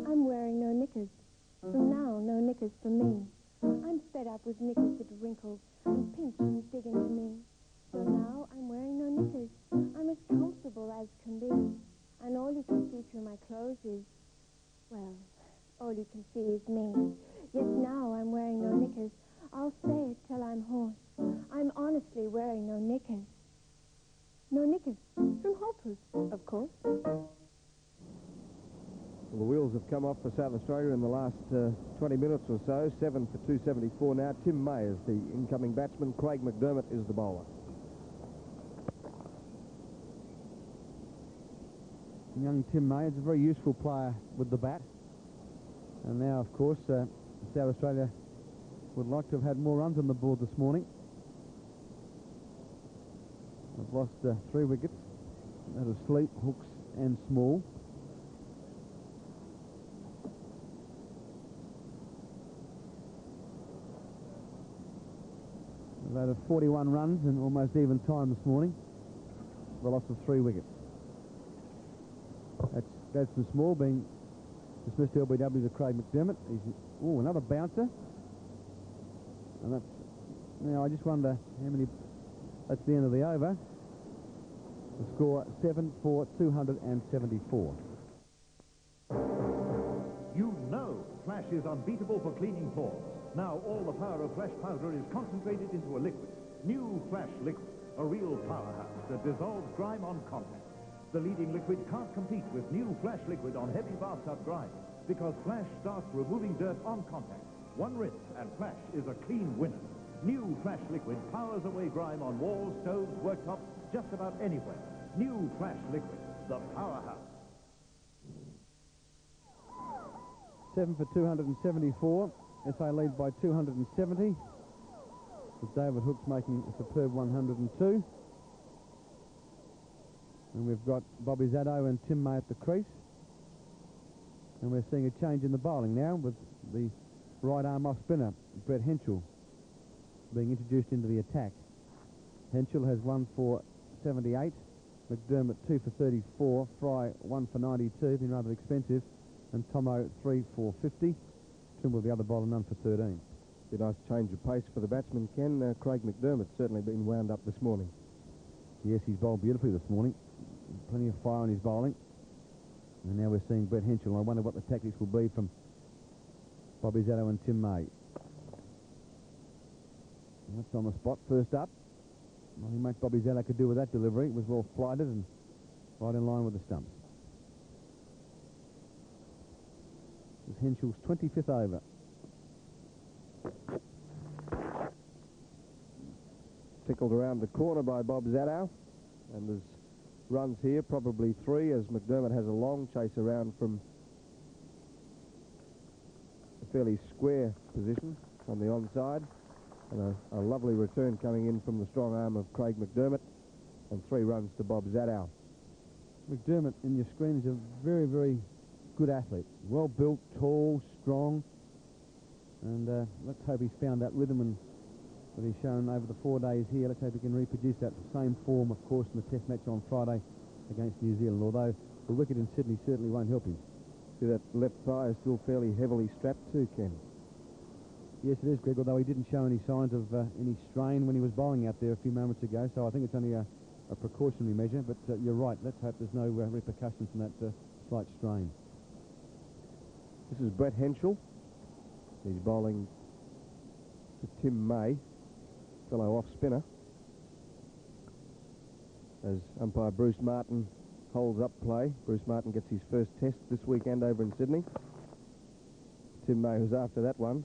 [SPEAKER 10] I'm wearing no knickers. From now, no knickers for me. I'm fed up with knickers that wrinkle and pinch and dig into me. So now I'm wearing no knickers. I'm as comfortable as can be. And all you can see through my clothes is, well, all you can see is me. Yes, now I'm wearing no knickers. I'll say it till I'm hoarse. I'm honestly wearing no knickers. No knickers. From Hoppers, of course.
[SPEAKER 3] Well, the wheels have come off for South Australia in the last 20 minutes or so. 7 for 274 now. Tim May is the incoming batsman. Craig McDermott is the bowler.
[SPEAKER 15] Young Tim May is a very useful player with the bat. And now, of course, South Australia would like to have had more runs on the board this morning. They've lost 3 wickets out of Sleep, Hooks and Small. They've had 41 runs in almost even time this morning. The loss of 3 wickets. That's Gladstone Small being dismissed LBW to Craig McDermott. Oh, another bouncer. And that's, now I just wonder how many, that's the end of the over. The score 7 for 274.
[SPEAKER 14] You know Flash is unbeatable for cleaning floors. Now all the power of Flash powder is concentrated into a liquid. New Flash liquid, a real powerhouse that dissolves grime on contact. The leading liquid can't compete with new Flash liquid on heavy bathtub grime, because Flash starts removing dirt on contact. One rinse and Flash is a clean winner. New Flash liquid powers away grime on walls, stoves, worktops, just about anywhere. New Flash liquid, the powerhouse.
[SPEAKER 15] 7 for 274. SA lead by 270. With David Hooks making a superb 102. And we've got Bobby Zaddo and Tim May at the crease. And we're seeing a change in the bowling now with the right arm off spinner, Brett Henschel, being introduced into the attack. Henschel has 1 for 78. McDermott 2 for 34. Fry 1 for 92, been rather expensive. And Tomo 3 for 50. Trimble the other bowler, none for 13.
[SPEAKER 3] Be a nice change of pace for the batsman, Ken. Craig McDermott's certainly been wound up this morning.
[SPEAKER 15] Yes, he's bowled beautifully this morning. Plenty of fire on his bowling. And now we're seeing Brett Henschel. I wonder what the tactics will be from Bobby Zaddo and Tim May. That's on the spot, first up. Nothing much Bobby Zaddo could do with that delivery. It was well flighted and right in line with the stumps. This is Henschel's 25th over.
[SPEAKER 3] Tickled around the corner by Bob Zaddo. And there's runs here, probably 3, as McDermott has a long chase around from a fairly square position on the onside. And a lovely return coming in from the strong arm of Craig McDermott. And 3 runs to Bob Zaddo.
[SPEAKER 15] McDermott in your screen is a very, very good athlete. Well built, tall, strong. And let's hope he's found that rhythm and that he's shown over the 4 days here. Let's hope he can reproduce that same form, of course, in the test match on Friday against New Zealand, although the wicket in Sydney certainly won't help him.
[SPEAKER 3] See, that left thigh is still fairly heavily strapped too, Ken.
[SPEAKER 15] Yes, it is, Greg, although he didn't show any signs of any strain when he was bowling out there a few moments ago, so I think it's only a precautionary measure, but you're right, let's hope there's no repercussions from that slight strain.
[SPEAKER 3] This is Brett Henschel. He's bowling to Tim May, fellow off-spinner, as umpire Bruce Martin holds up play. Bruce Martin gets his first test this weekend over in Sydney. Tim May was after that one,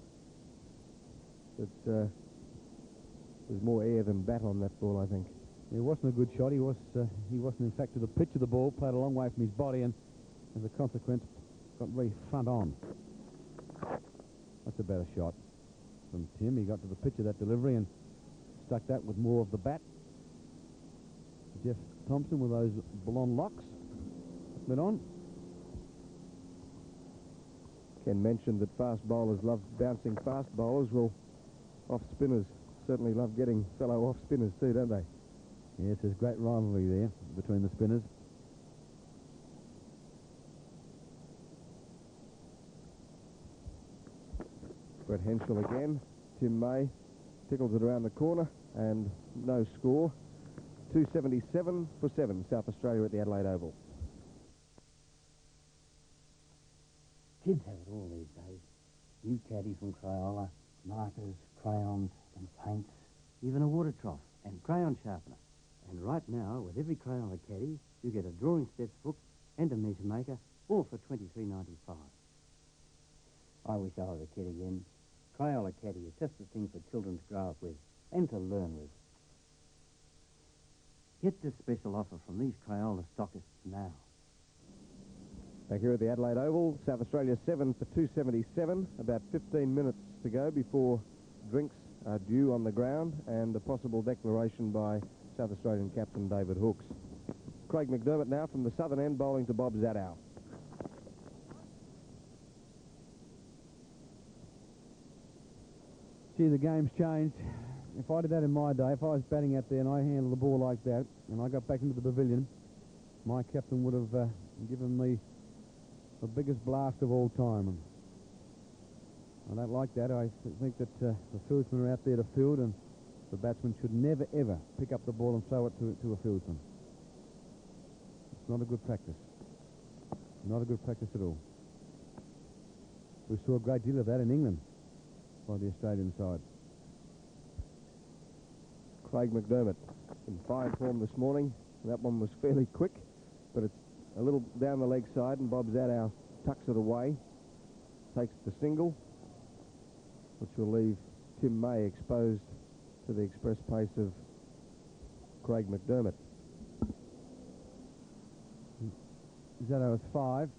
[SPEAKER 3] but there's more air than bat on that ball, I think.
[SPEAKER 15] It wasn't a good shot. He wasn't, in fact, to the pitch of the ball, played a long way from his body, and as a consequence, got very front on. That's a better shot from Tim. He got to the pitch of that delivery and stuck that with more of the bat. Jeff Thompson with those blonde locks. Put on.
[SPEAKER 3] Ken mentioned that fast bowlers love bouncing fast bowlers. Well, off-spinners certainly love getting fellow off-spinners too, don't they?
[SPEAKER 15] Yes, there's great rivalry there between the spinners.
[SPEAKER 3] Brett Henschel again. Tim May tickles it around the corner and no score. 277 for 7, South Australia at the Adelaide Oval.
[SPEAKER 16] Kids have it all these days. New caddies from Crayola, markers, crayons and paints, even a water trough and crayon sharpener. And right now, with every Crayola caddy, you get a drawing steps book and a measure maker, all for $23.95. I wish I was a kid again. Crayola caddy is just the thing for children to grow up with and to learn with. Get this special offer from these Crayola stockists now.
[SPEAKER 3] Back here at the Adelaide Oval, South Australia 7 for 277. About 15 minutes to go before drinks are due on the ground and a possible declaration by South Australian captain David Hooks. Craig McDermott now from the southern end bowling to Bob Zadow.
[SPEAKER 15] Gee, the game's changed. If I did that in my day, if I was batting out there and I handled the ball like that and I got back into the pavilion, my captain would have given me the biggest blast of all time. And I don't like that. I think that the fieldsmen are out there to field, and the batsman should never, ever pick up the ball and throw it to a fieldsman. It's not a good practice. Not a good practice at all. We saw a great deal of that in England by the Australian side.
[SPEAKER 3] Craig McDermott in fine form this morning. That one was fairly quick, but it's a little down the leg side, and Bob Zadow tucks it away, takes the single, which will leave Tim May exposed to the express pace of Craig McDermott.
[SPEAKER 15] Zadow is 5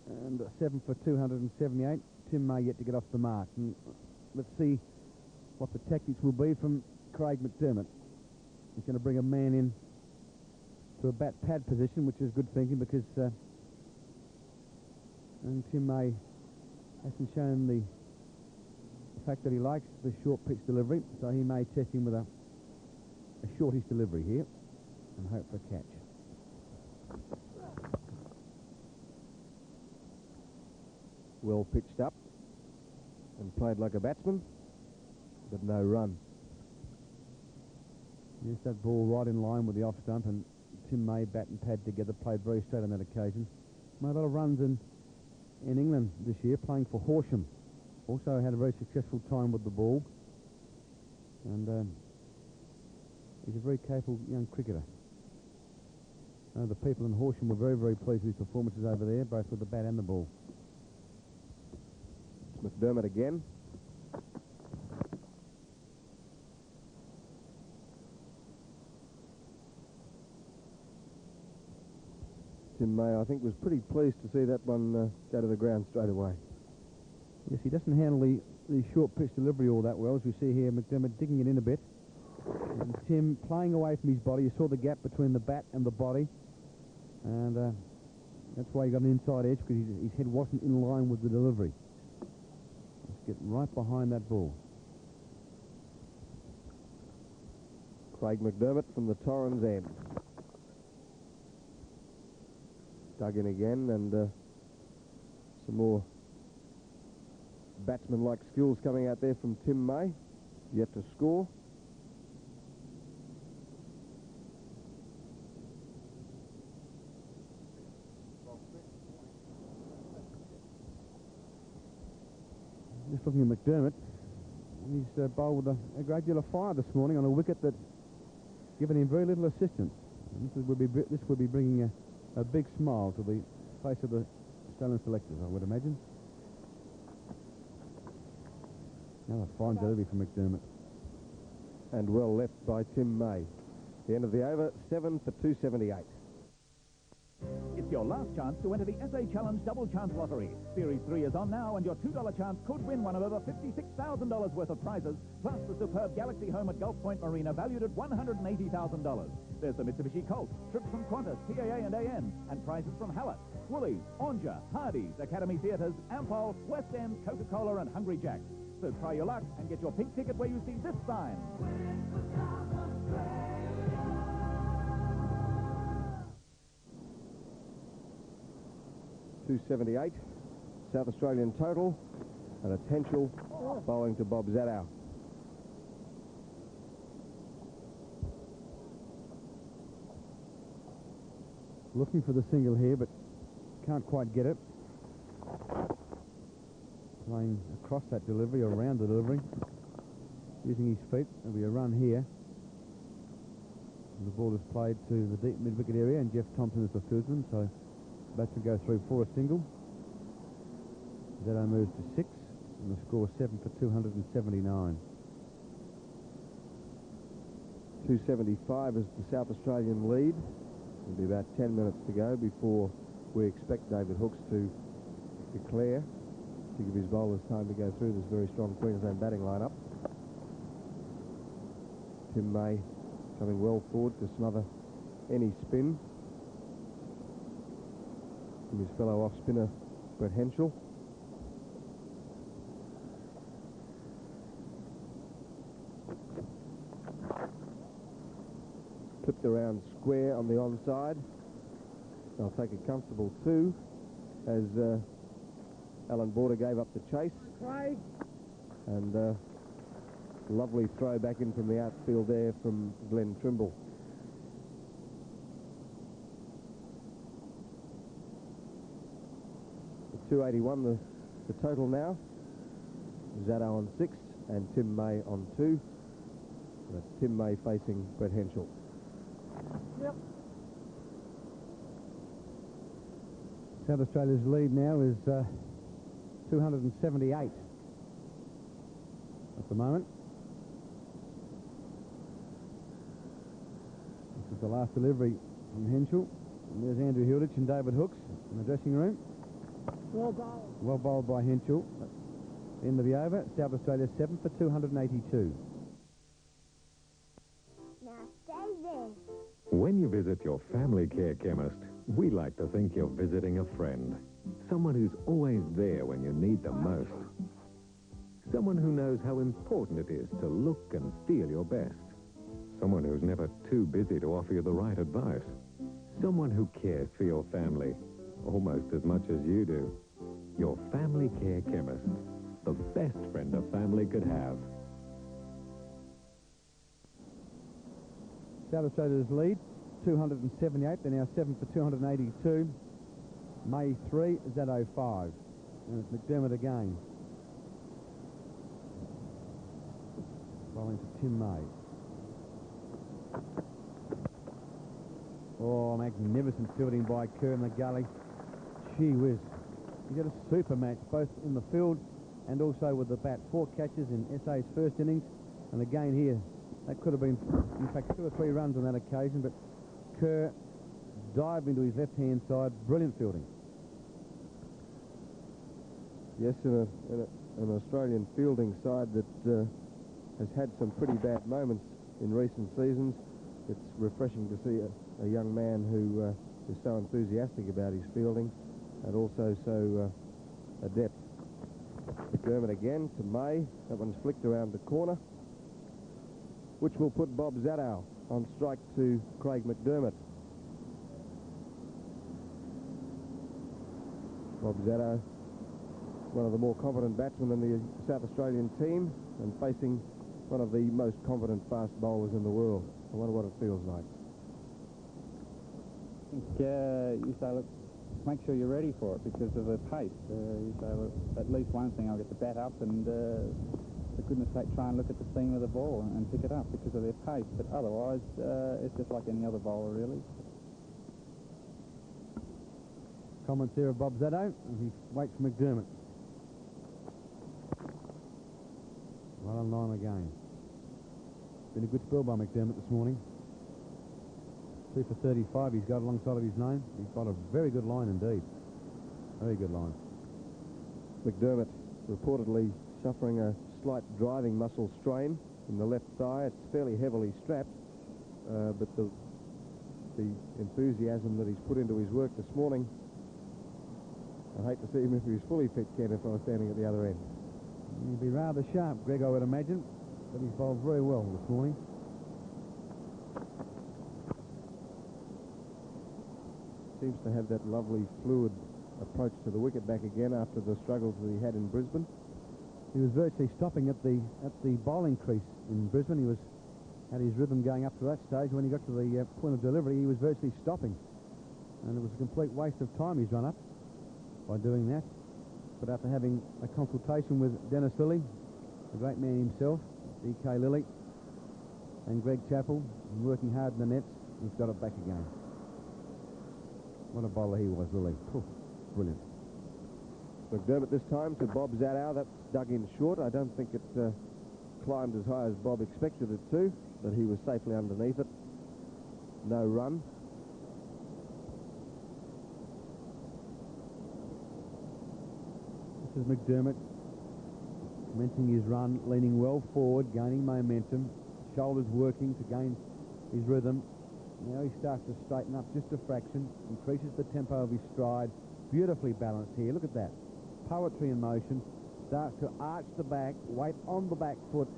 [SPEAKER 15] and 7 for 278. Tim May yet to get off the mark. And let's see what the tactics will be from Craig McDermott. He's going to bring a man in to a bat pad position, which is good thinking because and Tim May hasn't shown the fact that he likes the short pitch delivery, so he may test him with a shortish delivery here and hope for a catch.
[SPEAKER 3] Well pitched up and played like a batsman, but no run.
[SPEAKER 15] Yes, that ball right in line with the off stump, and Tim May, bat and pad together, played very straight on that occasion. Made a lot of runs in England this year, playing for Horsham. Also had a very successful time with the ball, and he's a very capable young cricketer. The people in Horsham were very, very pleased with his performances over there, both with the bat and the ball.
[SPEAKER 3] McDermott again. Tim May, I think, was pretty pleased to see that one go to the ground straight away.
[SPEAKER 15] Yes, he doesn't handle the short pitch delivery all that well, as we see here. McDermott digging it in a bit. And Tim playing away from his body. You saw the gap between the bat and the body. And that's why he got an inside edge, because his head wasn't in line with the delivery. Let's get right behind that ball.
[SPEAKER 3] Craig McDermott from the Torrens end. Dug in again, and some more batsman-like skills coming out there from Tim May, yet to score.
[SPEAKER 15] Just looking at McDermott, he's bowled with a great deal of fire this morning on a wicket that's given him very little assistance. And this would be bringing a big smile to the face of the Australian selectors, I would imagine. Another fine delivery from McDermott.
[SPEAKER 3] And well left by Tim May. The end of the over, 7 for 278.
[SPEAKER 14] It's your last chance to enter the SA Challenge Double Chance Lottery. Series 3 is on now, and your $2 chance could win one of over $56,000 worth of prizes, plus the superb Galaxy home at Gulf Point Marina, valued at $180,000. There's the Mitsubishi Colt, trips from Qantas, PAA and AN, and prizes from Hallett, Woolies, Onger, Hardee's, Academy Theatres, Ampol, West End, Coca-Cola and Hungry Jack's. So try your luck and get your pink ticket where you see this sign.
[SPEAKER 3] 278, South Australian total, and a Henschel bowling to Bob Zadow.
[SPEAKER 15] Looking for the single here, but can't quite get it. Playing across that delivery, or around the delivery, using his feet. There'll be a run here. And the ball is played to the deep mid-wicket area, and Jeff Thompson is the fieldsman, so batsman go through for a single. Zadow moves to 6, and the score 7 for 279.
[SPEAKER 3] 275 is the South Australian lead. It'll be about 10 minutes to go before we expect David Hooks to declare, to give his bowlers time to go through this very strong Queensland batting lineup. Tim May coming well forward to smother any spin from his fellow off-spinner Brett Henschel. Clipped around square on the onside. They'll take a comfortable 2 as Allan Border gave up the chase. And lovely throw back in from the outfield there from Glenn Trimble. The 281 the total now. Zadow on 6 and Tim May on 2. And that's Tim May facing Brett Henschel.
[SPEAKER 15] Yep. South Australia's lead now is 278 at the moment. This is the last delivery from Henschel. And there's Andrew Hilditch and David Hooks in the dressing room.
[SPEAKER 5] Well bowled.
[SPEAKER 15] Well bowled by Henschel. End of the over. South Australia 7 for 282.
[SPEAKER 13] Now stay there.
[SPEAKER 17] When you visit your family care chemist, we like to think you're visiting a friend. Someone who's always there when you need them most. Someone who knows how important it is to look and feel your best. Someone who's never too busy to offer you the right advice. Someone who cares for your family almost as much as you do. Your family care chemist. The best friend a family could have.
[SPEAKER 15] South Australia's lead, 278. They're now 7 for 282. May 3, Zadow 5. And it's McDermott again. Bowling to Tim May. Oh, magnificent fielding by Kerr in the gully. Gee whiz. He's had a super match, both in the field and also with the bat. 4 catches in SA's first innings, and again here. That could have been, in fact, 2 or 3 runs on that occasion, but Kerr dived into his left-hand side. Brilliant fielding.
[SPEAKER 3] Yes, in an Australian fielding side that has had some pretty bad moments in recent seasons. It's refreshing to see a young man who is so enthusiastic about his fielding and also so adept. McDermott again to May. That one's flicked around the corner, which will put Bob Zadow on strike to Craig McDermott. Bob Zadow one of the more confident batsmen in the South Australian team and facing one of the most confident fast bowlers in the world. I wonder what it feels like.
[SPEAKER 6] I think you say, look, make sure you're ready for it because of the pace. You say, look, at least one thing, I'll get the bat up and, for goodness sake, try and look at the seam of the ball and pick it up because of their pace. But otherwise, it's just like any other bowler, really.
[SPEAKER 15] Comments here of Bob Zaddo as he waits for McDermott. Right on line again. Been a good spell by McDermott this morning. 2 for 35 he's got alongside of his name. He's got a very good line indeed. Very good line.
[SPEAKER 3] McDermott reportedly suffering a slight driving muscle strain in the left thigh. It's fairly heavily strapped, but the enthusiasm that he's put into his work this morning, I'd hate to see him if he was fully fit, Ken, if I was standing at the other end.
[SPEAKER 15] He'd be rather sharp, Greg, I would imagine, but he's bowled very well this morning.
[SPEAKER 3] Seems to have that lovely fluid approach to the wicket back again after the struggles that he had in Brisbane.
[SPEAKER 15] He was virtually stopping at the bowling crease in Brisbane. He had his rhythm going up to that stage. When he got to the point of delivery, he was virtually stopping, and it was a complete waste of time he's run up by doing that. But after having a consultation with Dennis Lilly, the great man himself, D.K. Lilly, and Greg Chappell, and working hard in the nets, he's got it back again. What a bowler he was, Lilly. Brilliant.
[SPEAKER 3] McDermott this time to Bob Zadow. That's dug in short. I don't think it climbed as high as Bob expected it to, but he was safely underneath it. No run.
[SPEAKER 15] This is McDermott commencing his run, leaning well forward, gaining momentum, shoulders working to gain his rhythm. Now he starts to straighten up just a fraction, increases the tempo of his stride. Beautifully balanced here. Look at that. Poetry in motion. Starts to arch the back, weight on the back foot,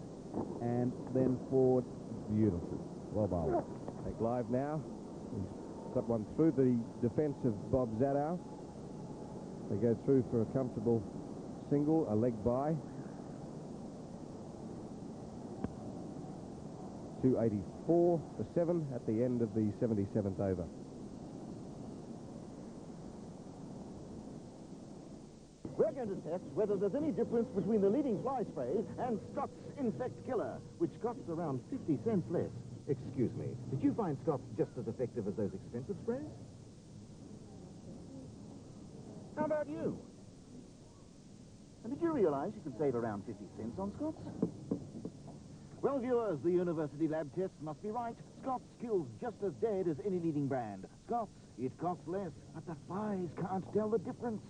[SPEAKER 15] and then forward. Beautiful. Well bowled.
[SPEAKER 3] Take live now. He's got one through the defence of Bob Zadow. They go through for a comfortable single, a leg by. 284 for 7 at the end of the 77th over.
[SPEAKER 18] We're going to test whether there's any difference between the leading fly spray and Scott's Insect Killer, which costs around 50 cents less. Excuse me, did you find Scott's just as effective as those expensive sprays? How about you? And did you realize you can save around 50 cents on Scott's? Well, viewers, the university lab test must be right. Scott's kills just as dead as any leading brand. Scott's, it costs less, but the flies can't tell the difference.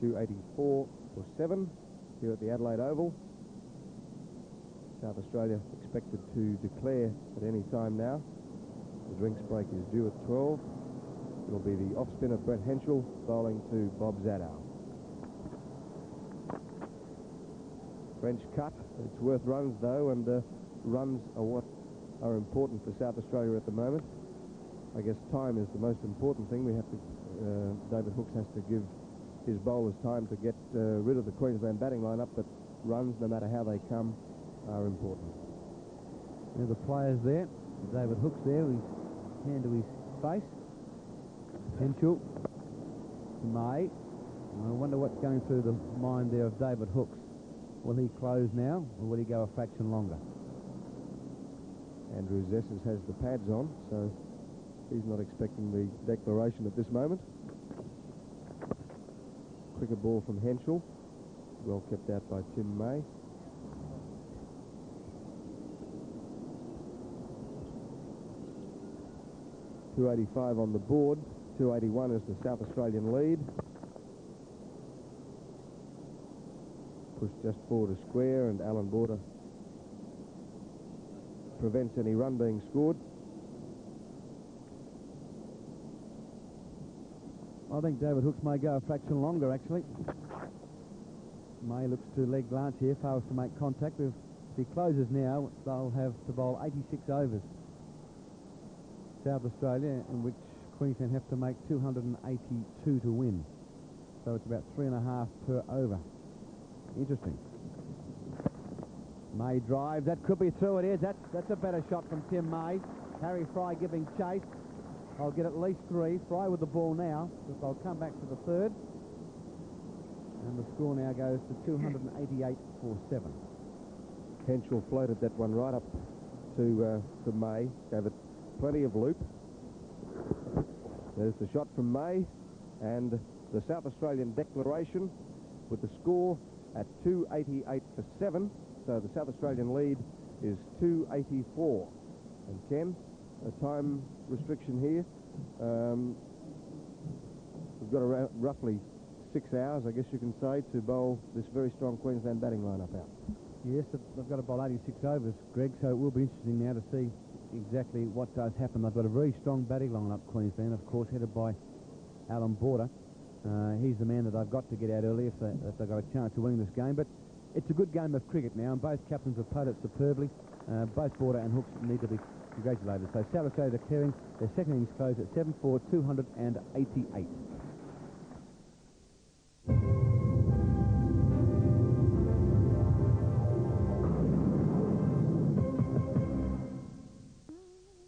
[SPEAKER 3] 284 for 7 here at the Adelaide Oval. South Australia expected to declare at any time now. The drinks break is due at 12. It'll be the off-spin of Brett Henschel bowling to Bob Zadow. French cut. It's worth runs, though, and runs are what are important for South Australia at the moment. I guess time is the most important thing. We have to, David Hooks has to give his bowlers time to get rid of the Queensland batting lineup, but runs, no matter how they come, are important.
[SPEAKER 15] Now the players there. David Hooks there, his hand to his face. Henschel to May. I wonder what's going through the mind there of David Hooks. Will he close now, or will he go a fraction longer?
[SPEAKER 3] Andrew Zesses has the pads on, so he's not expecting the declaration at this moment. Quicker ball from Henschel. Well kept out by Tim May. .285 on the board. 281 is the South Australian lead. Pushed just forward a square, and Allan Border prevents any run being scored.
[SPEAKER 15] I think David Hooks may go a fraction longer, actually. May looks to leg glance here, fails to make contact. If he closes now, they'll have to bowl 86 overs. South Australia, in which Queensland have to make 282 to win. So it's about 3.5 per over. Interesting. May drives. That could be through. It is. That's a better shot from Tim May. Harry Fry giving chase. I'll get at least 3. Fry with the ball now. But they'll come back to the third. And the score now goes to 288 for 7.
[SPEAKER 3] Henschel floated that one right up to May. Gave it plenty of loop. There's the shot from May. And the South Australian declaration with the score at 288 for 7. So the South Australian lead is 284. And Ken, a time restriction here. We've got around roughly 6 hours, I guess you can say, to bowl this very strong Queensland batting lineup out.
[SPEAKER 15] Yes, they've got to bowl 86 overs, Greg, so it will be interesting now to see exactly what does happen. They've got a very strong batting lineup, Queensland, of course, headed by Allan Border. He's the man that I've got to get out early if they've got a chance of winning this game. But it's a good game of cricket now, and both captains have played it superbly. Both Border and Hooks need to be congratulated. So South Australia declaring their second innings closed at 7 for 288.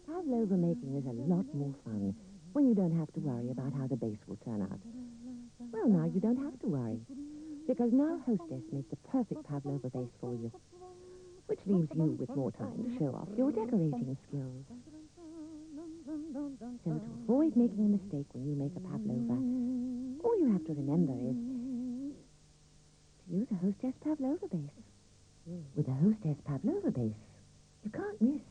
[SPEAKER 19] Pavlova making is a lot more fun when you don't have to worry about how the base will turn out. Well, now you don't have to worry, because now Hostess makes the perfect Pavlova base for you, which leaves you with more time to show off your decorating skills. So to avoid making a mistake when you make a Pavlova, all you have to remember is to use a Hostess Pavlova base. With a Hostess Pavlova base, you can't miss.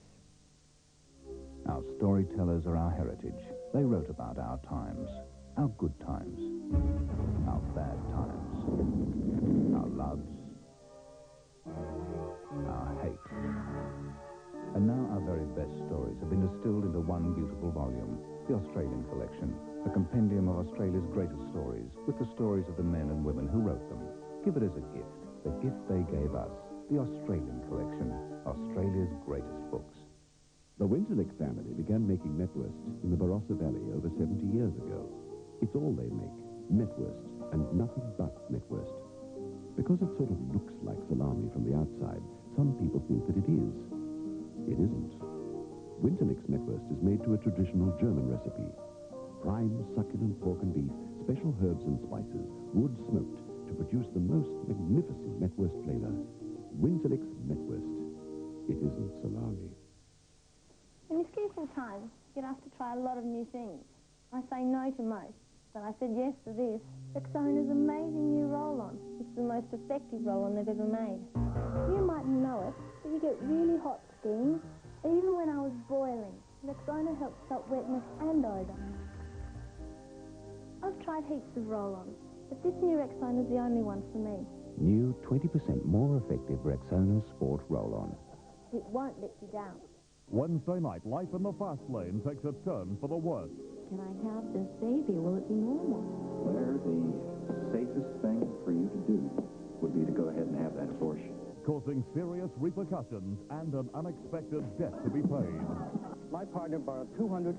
[SPEAKER 9] Our storytellers are our heritage. They wrote about our times, our good times, our bad times, our loves, our hates. And now our very best stories have been distilled into one beautiful volume, the Australian Collection, a compendium of Australia's greatest stories, with the stories of the men and women who wrote them. Give it as a gift, the gift they gave us, the Australian Collection, Australia's greatest books.
[SPEAKER 20] The Winterlick family began making metwursts in the Barossa Valley over 70 years ago. It's all they make, metwurst, and nothing but metwurst. Because it sort of looks like salami from the outside, some people think that it is. It isn't. Winterlick's metwurst is made to a traditional German recipe. Prime, succulent pork and beef, special herbs and spices, wood smoked to produce the most magnificent metwurst flavor. Winterlick's metwurst. It isn't salami.
[SPEAKER 10] In this careful time, you'd have to try a lot of new things. I say no to most, but I said yes to this. Rexona's amazing new roll-on. It's the most effective roll-on they've ever made. You mightn't know it, but you get really hot steam. Even when I was boiling, Rexona helped stop wetness and odour. I've tried heaps of roll-ons, but this new Rexona's the only one for me.
[SPEAKER 21] New 20% more effective Rexona Sport Roll-On.
[SPEAKER 10] It won't let you down.
[SPEAKER 7] Wednesday night, life in the fast lane takes a turn for the worse.
[SPEAKER 19] Can I have this baby? Will it be normal?
[SPEAKER 22] Claire, the safest thing for you to do would be to go ahead and have that abortion.
[SPEAKER 7] Causing serious repercussions and an unexpected debt to be paid.
[SPEAKER 23] My partner borrowed $250,000.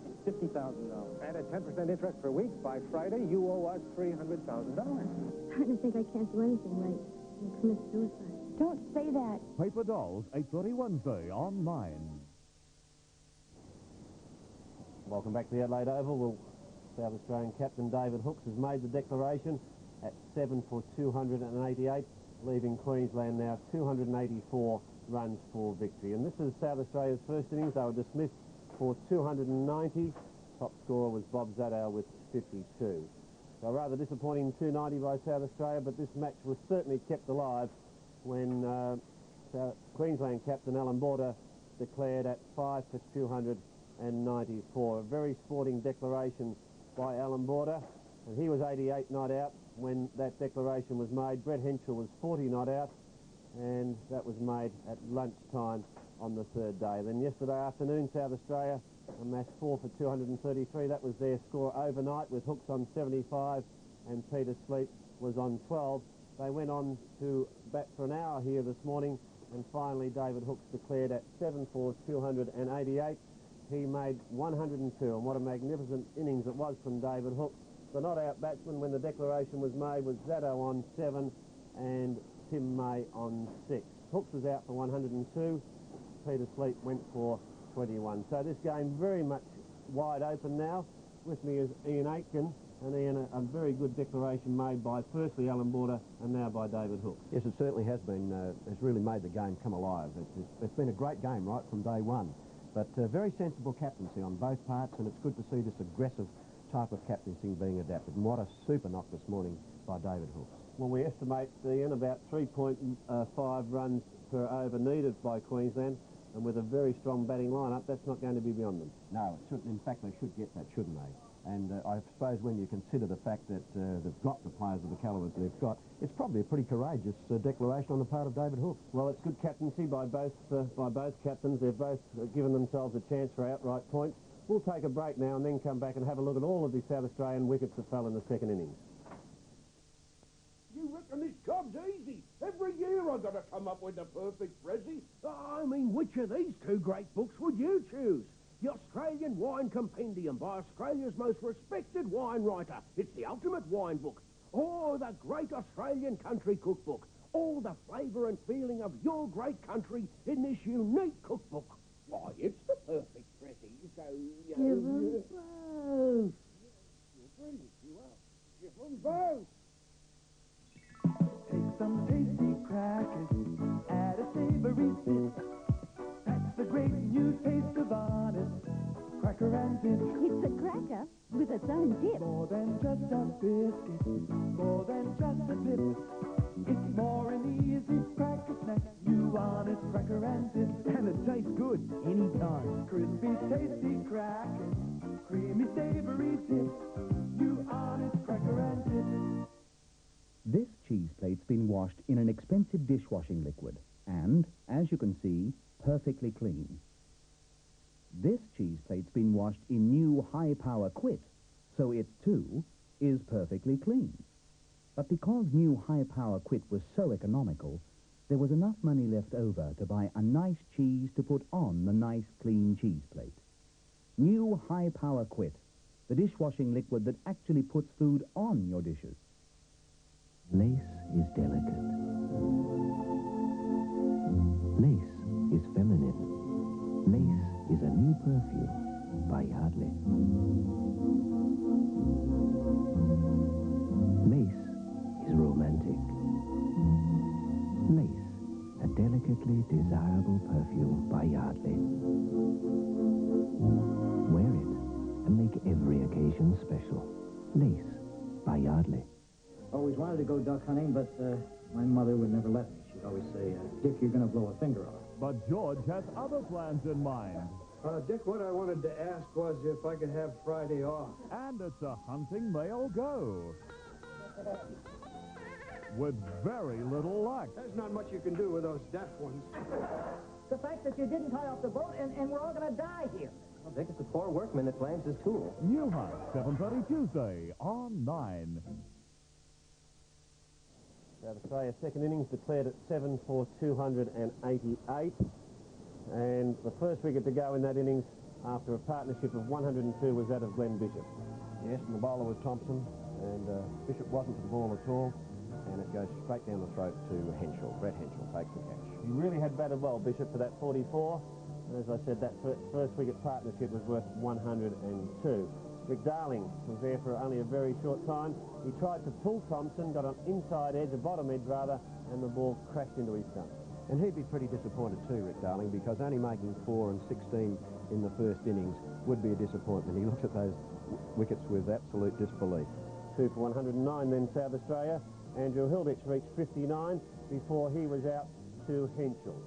[SPEAKER 23] And at 10% interest per week, by Friday, you owe us $300,000.
[SPEAKER 8] Starting to think I can't do anything right. I'll commit suicide.
[SPEAKER 10] Don't say that.
[SPEAKER 7] Paper Dolls, 8:30 Wednesday on 9.
[SPEAKER 1] Welcome back to the Adelaide Oval. South Australian captain David Hooks has made the declaration at 7 for 288, leaving Queensland now 284 runs for victory. And this is South Australia's first innings. They were dismissed for 290. Top scorer was Bob Zadow with 52. So a rather disappointing 290 by South Australia, but this match was certainly kept alive when Queensland captain Allan Border declared at 5 for 294. A very sporting declaration by Allan Border, and he was 88 not out when that declaration was made. Brett Henschel was 40 not out, and that was made at lunchtime on the third day. Then yesterday afternoon, South Australia amassed 4 for 233. That was their score overnight, with Hooks on 75 and Peter Sleep was on 12. They went on to bat for an hour here this morning, and finally David Hooks declared at 7 for 288. He made 102, and what a magnificent innings it was from David Hooks. The not-out batsman when the declaration was made was Zaddo on 7 and Tim May on 6. Hooks was out for 102. Peter Sleep went for 21. So this game very much wide open now. With me is Ian Aitken, and Ian, a very good declaration made by firstly Allan Border and now by David Hooks.
[SPEAKER 2] Yes, it certainly has been. It's really made the game come alive. It's been a great game right from day one, but very sensible captaincy on both parts, and it's good to see this aggressive type of captaincy being adapted. And what a super knock this morning by David Hooks.
[SPEAKER 1] Well, we estimate, Ian, about 3.5 runs per over needed by Queensland, and with a very strong batting lineup, that's not going to be beyond them.
[SPEAKER 2] No, it shouldn't. In fact, they should get that, shouldn't they? And I suppose when you consider the fact that they've got the players of the calibre they've got, it's probably a pretty courageous declaration on the part of David Hooks.
[SPEAKER 1] Well, it's good captaincy by both captains. They've both given themselves a chance for outright points. We'll take a break now and then come back and have a look at all of the South Australian wickets that fell in the second innings.
[SPEAKER 4] You reckon this job's easy? Every year I've got to come up with the perfect recipe. I mean, which of these two great books would you choose? The Australian Wine Compendium by Australia's most respected wine writer. It's the ultimate wine book. Or the Great Australian Country Cookbook. All the flavour and feeling of your great country in this unique cookbook. Why, it's the perfect recipe, so...
[SPEAKER 13] Give 'em both.
[SPEAKER 4] You're brilliant, you are. Give 'em both.
[SPEAKER 11] Take some tasty crackers, add a savory bit. That's the great new taste of honest cracker and dip.
[SPEAKER 24] It's a cracker with its own dip.
[SPEAKER 11] More than just a biscuit, more than just a dip. It's more an easy cracker snack, new honest cracker and dip.
[SPEAKER 15] And it tastes good anytime.
[SPEAKER 11] Crispy, tasty crackers, creamy, savory dip, new honest cracker and dip.
[SPEAKER 25] This cheese plate's been washed in an expensive dishwashing liquid and, as you can see, perfectly clean. This cheese plate's been washed in new high-power quit, so it, too, is perfectly clean. But because new high-power quit was so economical, there was enough money left over to buy a nice cheese to put on the nice, clean cheese plate. New high-power quit, the dishwashing liquid that actually puts food on your dishes.
[SPEAKER 26] Lace is delicate. Lace is feminine. Lace is a new perfume by Yardley. Lace is romantic. Lace, a delicately desirable perfume by Yardley. Wear it and make every occasion special. Lace by Yardley.
[SPEAKER 27] Always wanted to go duck hunting, but my mother would never let me. She'd always say, Dick, you're going to blow a finger off.
[SPEAKER 7] But George has other plans in mind.
[SPEAKER 28] Dick, what I wanted to ask was if I could have Friday off.
[SPEAKER 7] And it's a hunting they'll go. With very little luck.
[SPEAKER 28] There's not much you can do with those deaf ones.
[SPEAKER 29] The fact that you didn't tie off the boat and we're all going to die here.
[SPEAKER 30] Well, Dick, it's the poor workman that blames his tool.
[SPEAKER 7] New Hunt, 7:30 Tuesday on 9.
[SPEAKER 1] South Australia's second innings declared at 7 for 288. And the first wicket to go in that innings after a partnership of 102 was that of Glenn Bishop.
[SPEAKER 2] Yes, and the bowler was Thompson, and Bishop wasn't to the ball at all, and it goes straight down the throat to Henschel. Brett Henschel takes the catch.
[SPEAKER 1] He really had batted well, Bishop, for that 44. And as I said, that first wicket partnership was worth 102. Rick Darling was there for only a very short time. He tried to pull Thompson, got an inside edge, a bottom edge rather, and the ball crashed into his stump.
[SPEAKER 2] And he'd be pretty disappointed too, Rick Darling, because only making 4 and 16 in the first innings would be a disappointment. He looked at those wickets with absolute disbelief.
[SPEAKER 1] 2 for 109 then South Australia. Andrew Hilditch reached 59 before he was out to Henschel.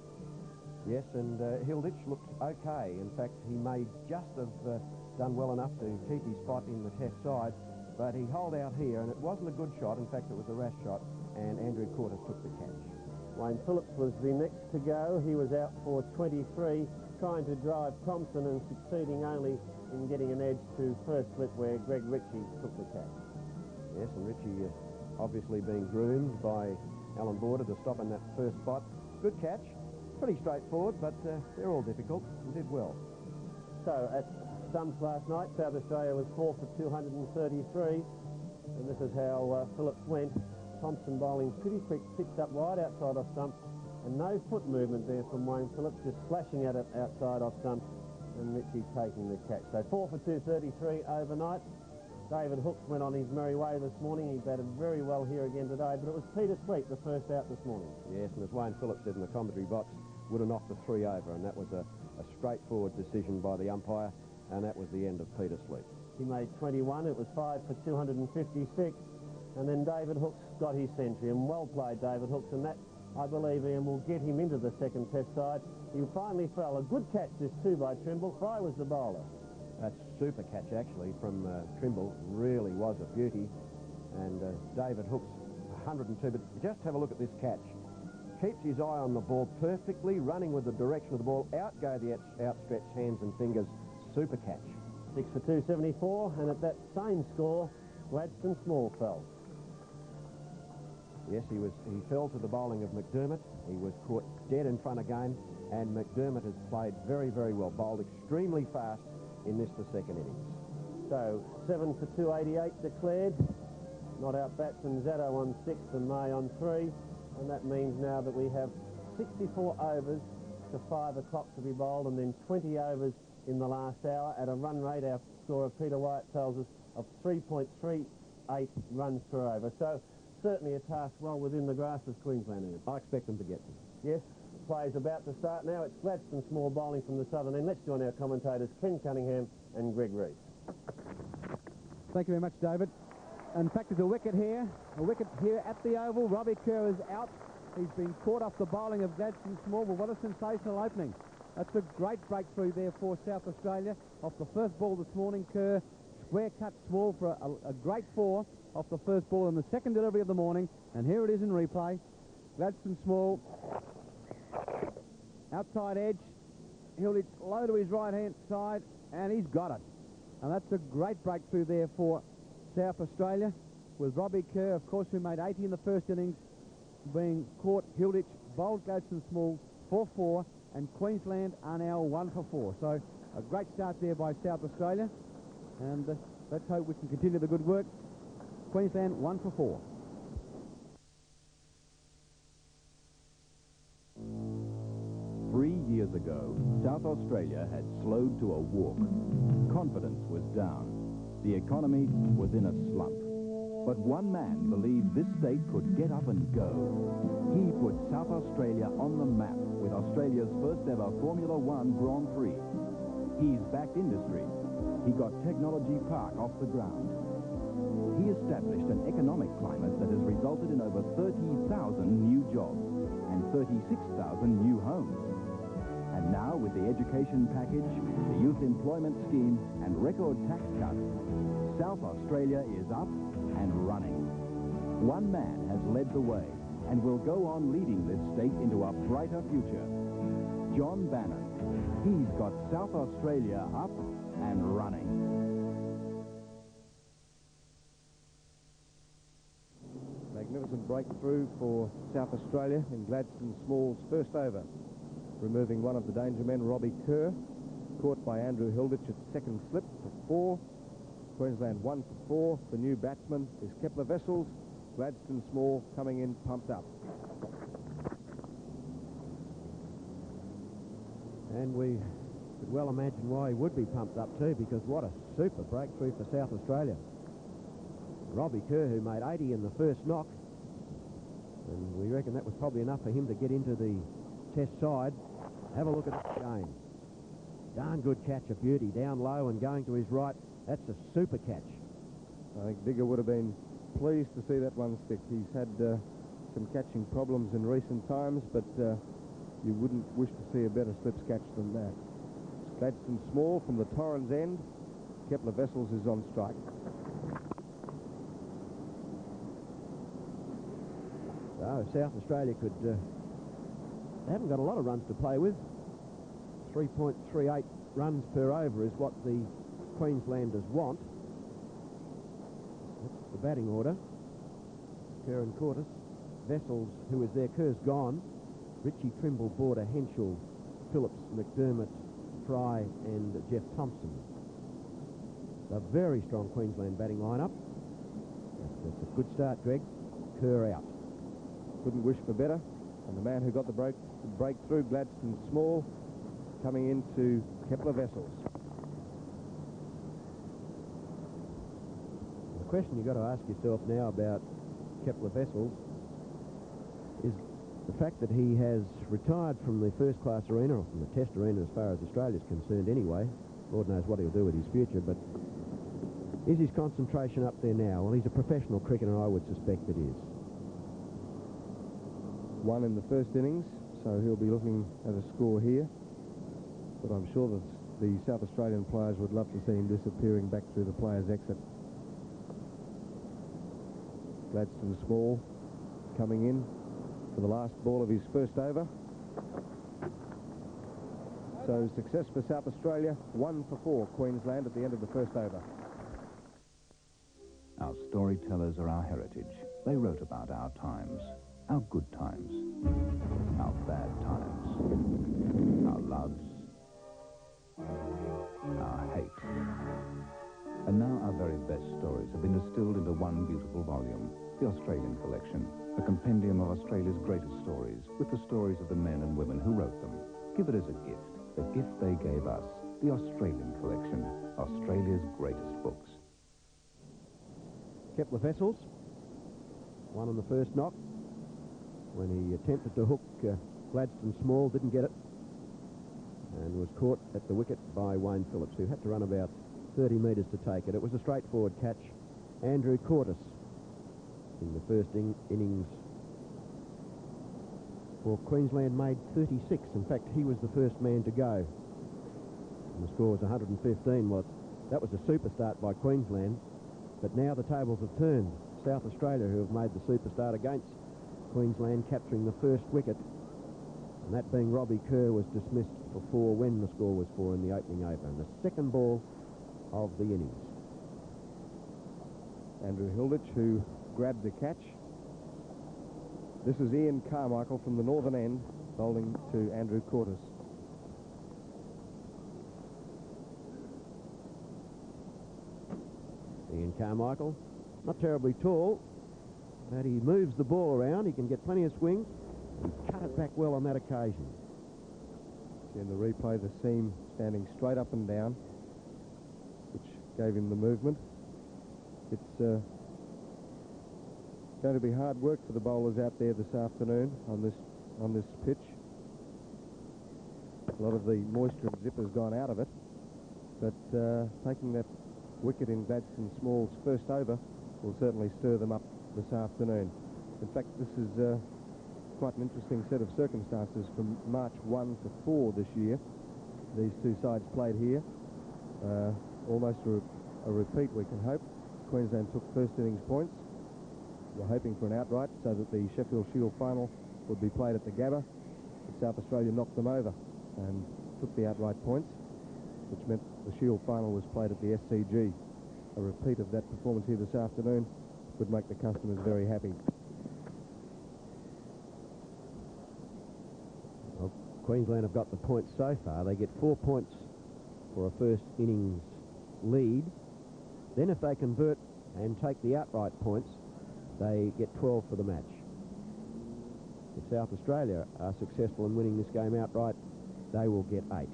[SPEAKER 2] Yes, and Hilditch looked okay. In fact, he may just have done well enough to keep his spot in the test side, but he holed out here, and it wasn't a good shot. In fact, it was a rash shot, and Andrew Cortis took the catch.
[SPEAKER 1] Wayne Phillips was the next to go. He was out for 23, trying to drive Thompson and succeeding only in getting an edge to first slip where Greg Ritchie took the catch.
[SPEAKER 2] Yes, and Ritchie obviously being groomed by Allan Border to stop in that first spot. Good catch. Pretty straightforward, but they're all difficult and did well.
[SPEAKER 1] So, at stumps last night, South Australia was 4 for 233. And this is how Phillips went. Thompson bowling pretty quick, picked up wide outside off stump, and no foot movement there from Wayne Phillips, just slashing at it outside off stump, and Richie taking the catch. So 4 for 233 overnight. David Hooks went on his merry way this morning. He batted very well here again today, but it was Peter Sweet, the first out this morning.
[SPEAKER 2] Yes, and as Wayne Phillips said in the commentary box, would have knocked the 3 over, and that was a straightforward decision by the umpire, and that was the end of Peter Sweet.
[SPEAKER 1] He made 21. It was 5 for 256. And then David Hooks got his century, and well played David Hooks, and that, I believe, Ian, will get him into the second test side. He finally fell. A good catch this too by Trimble. Fry was the bowler.
[SPEAKER 2] That super catch actually from Trimble really was a beauty, and David Hooks 102. But just have a look at this catch. Keeps his eye on the ball perfectly, running with the direction of the ball. Out go the outstretched hands and fingers. Super catch.
[SPEAKER 1] 6 for 274, and at that same score, Gladstone Small fell.
[SPEAKER 2] Yes, he fell to the bowling of McDermott. He was caught dead in front again, and McDermott has played very, very well. Bowled extremely fast in the second innings.
[SPEAKER 1] So 7 for 288 declared. Not out batsman Zaddo on 6 and May on 3, and that means now that we have 64 overs to 5 o'clock to be bowled, and then 20 overs in the last hour at a run rate, our scorer Peter Wyatt tells us, of 3.38 runs per over. So certainly a task well within the grasp of Queensland.
[SPEAKER 2] I expect them to get them.
[SPEAKER 1] Yes, the play's about to start now. It's Gladstone Small bowling from the southern end. Let's join our commentators Ken Cunningham and Greg Rees.
[SPEAKER 15] Thank you very much, David. In fact, there's a wicket here at the Oval. Robbie Kerr is out. He's been caught off the bowling of Gladstone Small. Well, what a sensational opening. That's a great breakthrough there for South Australia. Off the first ball this morning, Kerr square cut Small for a great 4 off the first ball in the second delivery of the morning. And here it is in replay. Gladstone Small, outside edge. He'll hit low to his right-hand side, and he's got it. And that's a great breakthrough there for South Australia, with Robbie Kerr, of course, who made 80 in the first innings, being caught. Hilditch bowled Gladstone Small for 4, and Queensland are now 1 for 4. So a great start there by South Australia, and let's hope we can continue the good work. Queensland 1 for 4.
[SPEAKER 7] Three years ago, South Australia had slowed to a walk. Confidence was down. The economy was in a slump. But one man believed this state could get up and go. He put South Australia on the map with Australia's first ever Formula One Grand Prix. He's backed industry. He got Technology Park off the ground. He established an economic climate that has resulted in over 30,000 new jobs and 36,000 new homes. And now, with the education package, the youth employment scheme, and record tax cuts, South Australia is up and running. One man has led the way and will go on leading this state into a brighter future. John Bannon. He's got South Australia up and running.
[SPEAKER 15] Magnificent breakthrough for South Australia in Gladstone Small's first over, removing one of the danger men, Robbie Kerr, caught by Andrew Hilditch at second slip for 4. Queensland 1 for 4. The new batsman is Kepler Wessels. Gladstone Small coming in pumped up.
[SPEAKER 2] And we could well imagine why he would be pumped up too, because what a super breakthrough for South Australia. Robbie Kerr, who made 80 in the first knock, and we reckon that was probably enough for him to get into the test side. Have a look at that again. Darn good catch, a beauty, down low and going to his right. That's a super catch.
[SPEAKER 15] I think Digger would have been pleased to see that one stick. He's had some catching problems in recent times, but you wouldn't wish to see a better slips catch than that. Gladstone Small from the Torrens end. Kepler Wessels is on strike.
[SPEAKER 2] So South Australia could... they haven't got a lot of runs to play with. 3.38 runs per over is what the Queenslanders want. That's the batting order. Kerr and Cortis. Wessels, who is there, Kerr's gone. Richie, Trimble, Border, Henschel, Phillips, McDermott, Fry and Jeff Thompson. A very strong Queensland batting lineup. It's a good start, Greg. Kerr out.
[SPEAKER 3] Couldn't wish for better. And the man who got the breakthrough, Gladstone Small, coming into Kepler Wessels.
[SPEAKER 2] The question you've got to ask yourself now about Kepler Wessels is the fact that he has retired from the first-class arena, or from the test arena as far as Australia's concerned anyway. Lord knows what he'll do with his future, but is his concentration up there now? Well, he's a professional cricketer, and I would suspect it is.
[SPEAKER 3] One in the first innings, so he'll be looking at a score here. But I'm sure that the South Australian players would love to see him disappearing back through the players' exit. Gladstone Small coming in for the last ball of his first over. So success for South Australia, 1 for 4 Queensland at the end of the first over.
[SPEAKER 21] Our storytellers are our heritage. They wrote about our times, our good times, our bad times, our loves, our hate. And now our very best stories have been distilled into one beautiful volume, the Australian Collection, a compendium of Australia's greatest stories, with the stories of the men and women who wrote them. Give it as a gift, the gift they gave us, the Australian Collection, Australia's greatest books.
[SPEAKER 2] Kepler Wessels, one on the first knock. When he attempted to hook Gladstone Small, didn't get it, and was caught at the wicket by Wayne Phillips, who had to run about 30 metres to take it. It was a straightforward catch. Andrew Cortis in the first innings for Queensland made 36. In fact, he was the first man to go. And the score was 115. Well, that was a super start by Queensland, but now the tables have turned. South Australia, who have made the super start against Queensland, capturing the first wicket, and that being Robbie Kerr, was dismissed for 4 when the score was 4 in the opening over. And the second ball of the innings.
[SPEAKER 3] Andrew Hilditch, who grabbed the catch. This is Ian Carmichael from the northern end, bowling to Andrew Cortis.
[SPEAKER 2] Ian Carmichael, not terribly tall, but he moves the ball around. He can get plenty of swing. He cut it back well on that occasion.
[SPEAKER 3] In the replay, the seam standing straight up and down, which gave him the movement. It's going to be hard work for the bowlers out there this afternoon on this pitch. A lot of the moisture and zip has gone out of it, but taking that wicket in Gladstone Small's first over will certainly stir them up this afternoon. In fact, this is quite an interesting set of circumstances from March 1 to 4 this year. These two sides played here. Almost a repeat, we can hope. Queensland took first innings points. We're hoping for an outright so that the Sheffield Shield final would be played at the Gabba. But South Australia knocked them over and took the outright points, which meant the Shield final was played at the SCG. A repeat of that performance here this afternoon would make the customers very happy.
[SPEAKER 2] Well, Queensland have got the points so far. They get 4 points for a first innings lead. Then if they convert and take the outright points, they get 12 for the match. If South Australia are successful in winning this game outright, they will get 8.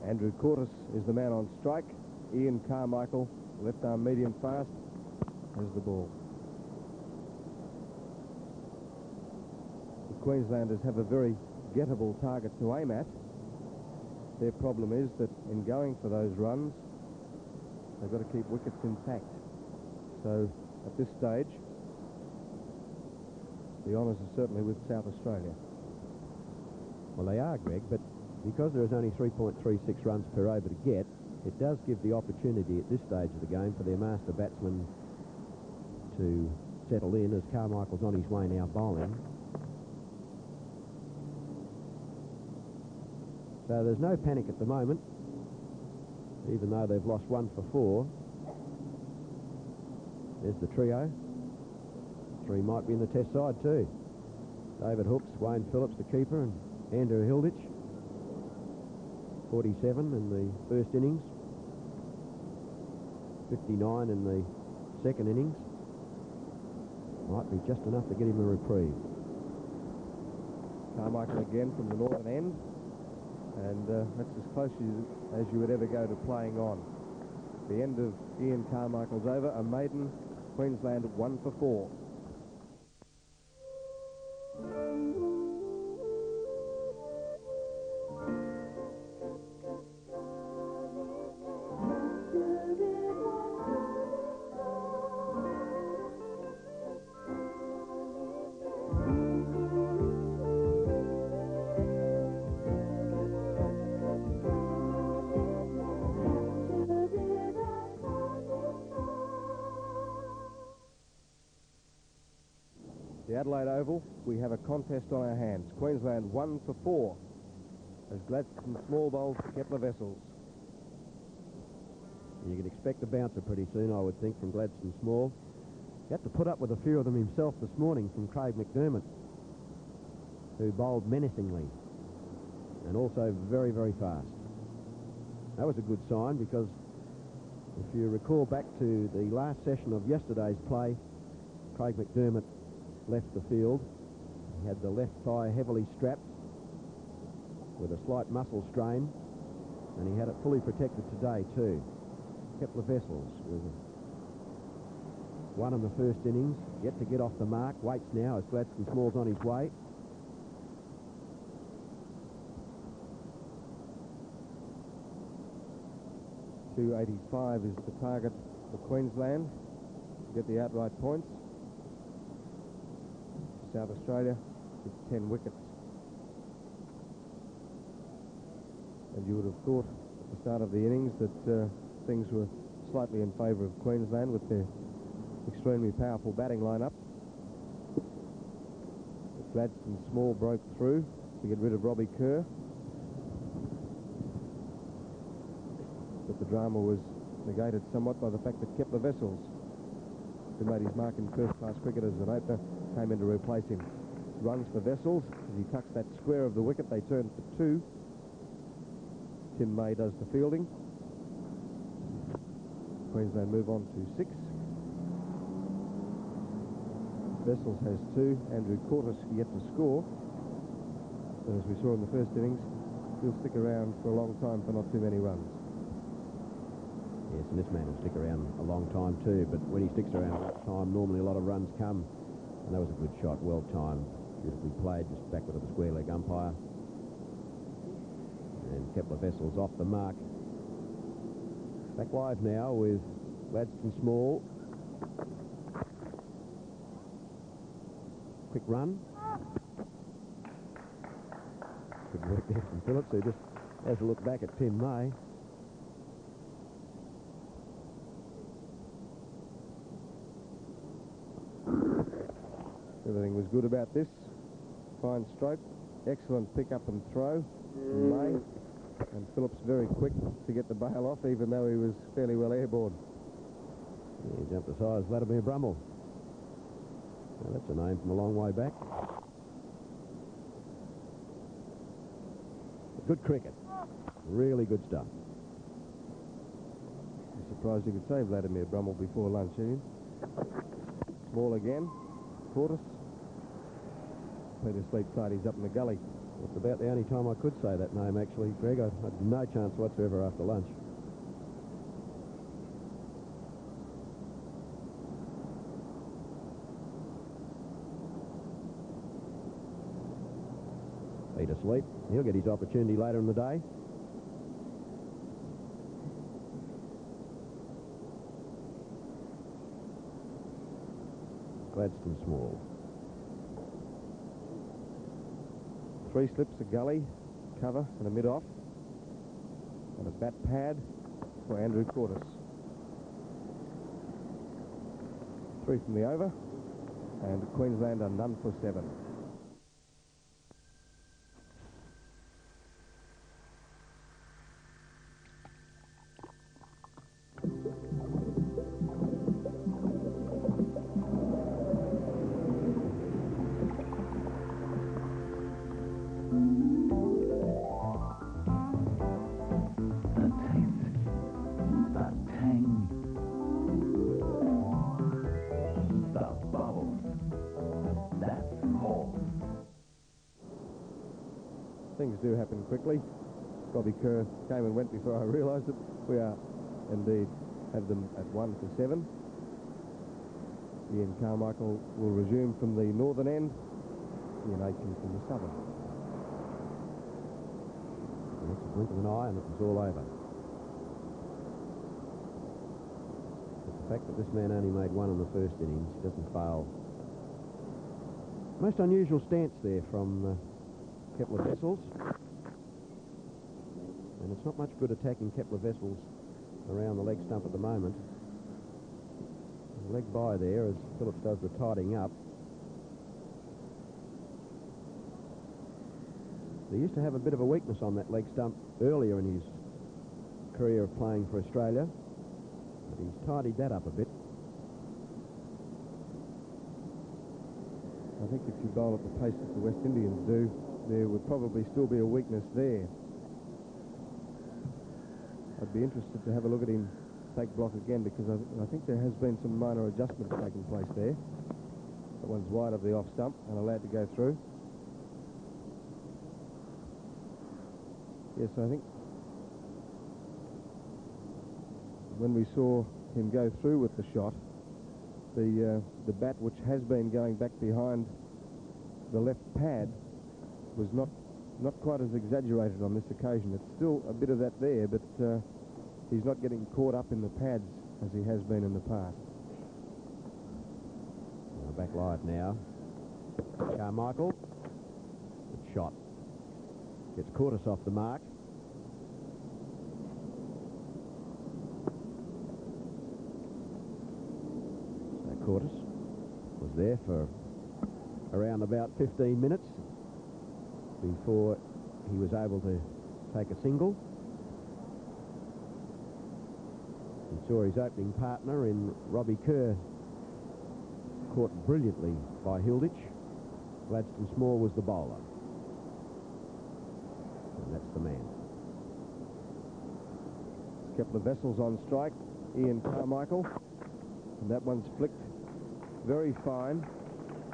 [SPEAKER 3] Andrew Cortis is the man on strike. Ian Carmichael, left arm medium fast, has the ball. The Queenslanders have a very gettable target to aim at. Their problem is that in going for those runs, they've got to keep wickets intact. So at this stage, the honours are certainly with South Australia.
[SPEAKER 2] Well, they are, Greg, but because there is only 3.36 runs per over to get, it does give the opportunity at this stage of the game for their master batsman to settle in, as Carmichael's on his way now bowling. So there's no panic at the moment, even though they've lost 1 for 4. There's the trio. 3 might be in the test side too. David Hooks, Wayne Phillips, the keeper, and Andrew Hilditch, 47 in the first innings, 59 in the second innings. Might be just enough to get him a reprieve.
[SPEAKER 3] Carmichael again from the northern end, and that's as close as you would ever go to playing on. The end of Ian Carmichael's over, a maiden, Queensland 1 for 4. The Adelaide Oval, we have a contest on our hands. Queensland 1 for 4 as Gladstone Small bowls Kepler Wessels.
[SPEAKER 2] You can expect a bouncer pretty soon, I would think, from Gladstone Small. He had to put up with a few of them himself this morning from Craig McDermott, who bowled menacingly and also very, very fast. That was a good sign because if you recall back to the last session of yesterday's play, Craig McDermott left the field. He had the left thigh heavily strapped with a slight muscle strain, and he had it fully protected today too. Kepler Wessels with one in the first innings, yet to get off the mark, waits now as Gladstone Small's on his way.
[SPEAKER 3] .285 is the target for Queensland to get the outright points. South Australia with 10 wickets. And you would have thought at the start of the innings that things were slightly in favour of Queensland with their extremely powerful batting lineup. But Gladstone Small broke through to get rid of Robbie Kerr. But the drama was negated somewhat by the fact that Kepler Wessels, who made his mark in first-class cricket as an opener, came in to replace him. Runs for Wessels. As he tucks that square of the wicket, they turn for 2. Tim May does the fielding. Queensland move on to 6. Wessels has 2. Andrew Cortis yet to score. But as we saw in the first innings, he'll stick around for a long time for not too many runs.
[SPEAKER 2] Yes, and this man will stick around a long time too, but when he sticks around a long time, normally a lot of runs come. And that was a good shot, well timed, beautifully played, just backward of the square leg umpire. And Kepler Wessels off the mark. Back live now with Gladstone Small. Quick run. Good work there from Phillips, who just has a look back at Tim May.
[SPEAKER 3] Everything was good about this. Fine stroke, excellent pick up and throw from May, and Phillips very quick to get the bail off, even though he was fairly well airborne.
[SPEAKER 2] Yeah, he jumped as high as Vladimir Brummel. Now, that's a name from a long way back. Good cricket. Really good stuff.
[SPEAKER 3] I'm surprised you could say Vladimir Brummel before lunch, Ian. Small again. Cortis. Peter Sleep thought he's up in the gully.
[SPEAKER 2] It's about the only time I could say that name, actually, Greg. I had no chance whatsoever after lunch. Peter Sleep. He'll get his opportunity later in the day. Gladstone Small.
[SPEAKER 3] 3 slips, a gully, cover and a mid-off. And a bat pad for Andrew Cortis. 3 from the over. And Queensland are none for 7. things do happen quickly. Robbie Kerr came and went before I realised it. We are indeed have them at 1 for 7. Ian Carmichael will resume from the northern end. Ian Aitken from the southern.
[SPEAKER 2] It's a blink of an eye and it was all over. But the fact that this man only made one in the first innings, he doesn't fail. Most unusual stance there from Kepler Wessels. And it's not much good attacking Kepler Wessels around the leg stump at the moment. Leg by there as Phillips does the tidying up. He used to have a bit of a weakness on that leg stump earlier in his career of playing for Australia, but he's tidied that up a bit.
[SPEAKER 3] I think if you bowl at the pace that the West Indians do, there would probably still be a weakness there. I'd be interested to have a look at him take block again, because I think there has been some minor adjustments taking place there. That one's wide of the off stump and allowed to go through. Yes, I think when we saw him go through with the shot, the bat, which has been going back behind the left pad, was not quite as exaggerated on this occasion. It's still a bit of that there, but he's not getting caught up in the pads as he has been in the past.
[SPEAKER 2] Back live now. Carmichael. Good shot. Gets Cortis off the mark. So Cortis was there for around about 15 minutes before he was able to take a single. He saw his opening partner in Robbie Kerr caught brilliantly by Hilditch. Gladstone Small was the bowler. And that's the man.
[SPEAKER 3] Kepler Wessels on strike. Ian Carmichael. And that one's flicked very fine.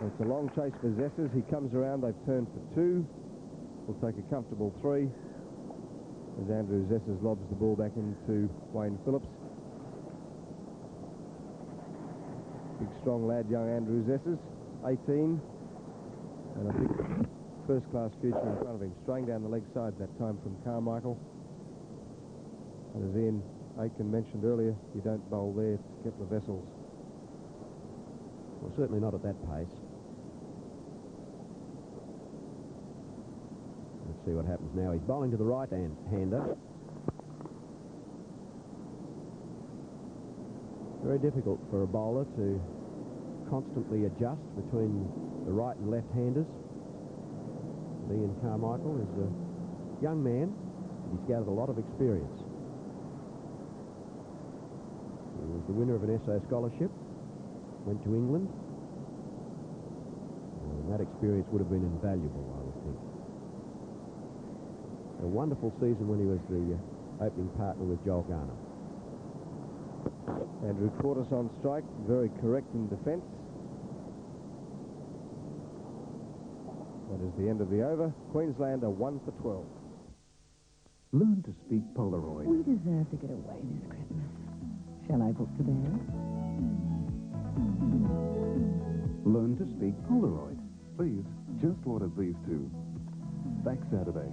[SPEAKER 3] It's a long chase for Zessers. He comes around. They've turned for 2. Will take a comfortable 3 as Andrew Zessers lobs the ball back into Wayne Phillips. Big, strong lad, young Andrew Zessers, 18, and a big first-class future in front of him. Straying down the leg side that time from Carmichael. And as Ian Aitken mentioned earlier, you don't bowl there to Kepler Wessels.
[SPEAKER 2] Well, certainly not at that pace. Let's see what happens now. He's bowling to the right-hander. Very difficult for a bowler to constantly adjust between the right and left-handers. Ian Carmichael is a young man. He's gathered a lot of experience. He was the winner of an SO scholarship, went to England, and that experience would have been invaluable, I would think. A wonderful season when he was the opening partner with Joel Garner.
[SPEAKER 3] Andrew Cortis on strike, very correct in defence. That is the end of the over. Queensland are 1 for 12.
[SPEAKER 26] Learn to speak Polaroid.
[SPEAKER 24] We deserve to get away this Christmas. Shall I book to bed?
[SPEAKER 21] Learn to speak Polaroid. Please, just order these 2. Back Saturday.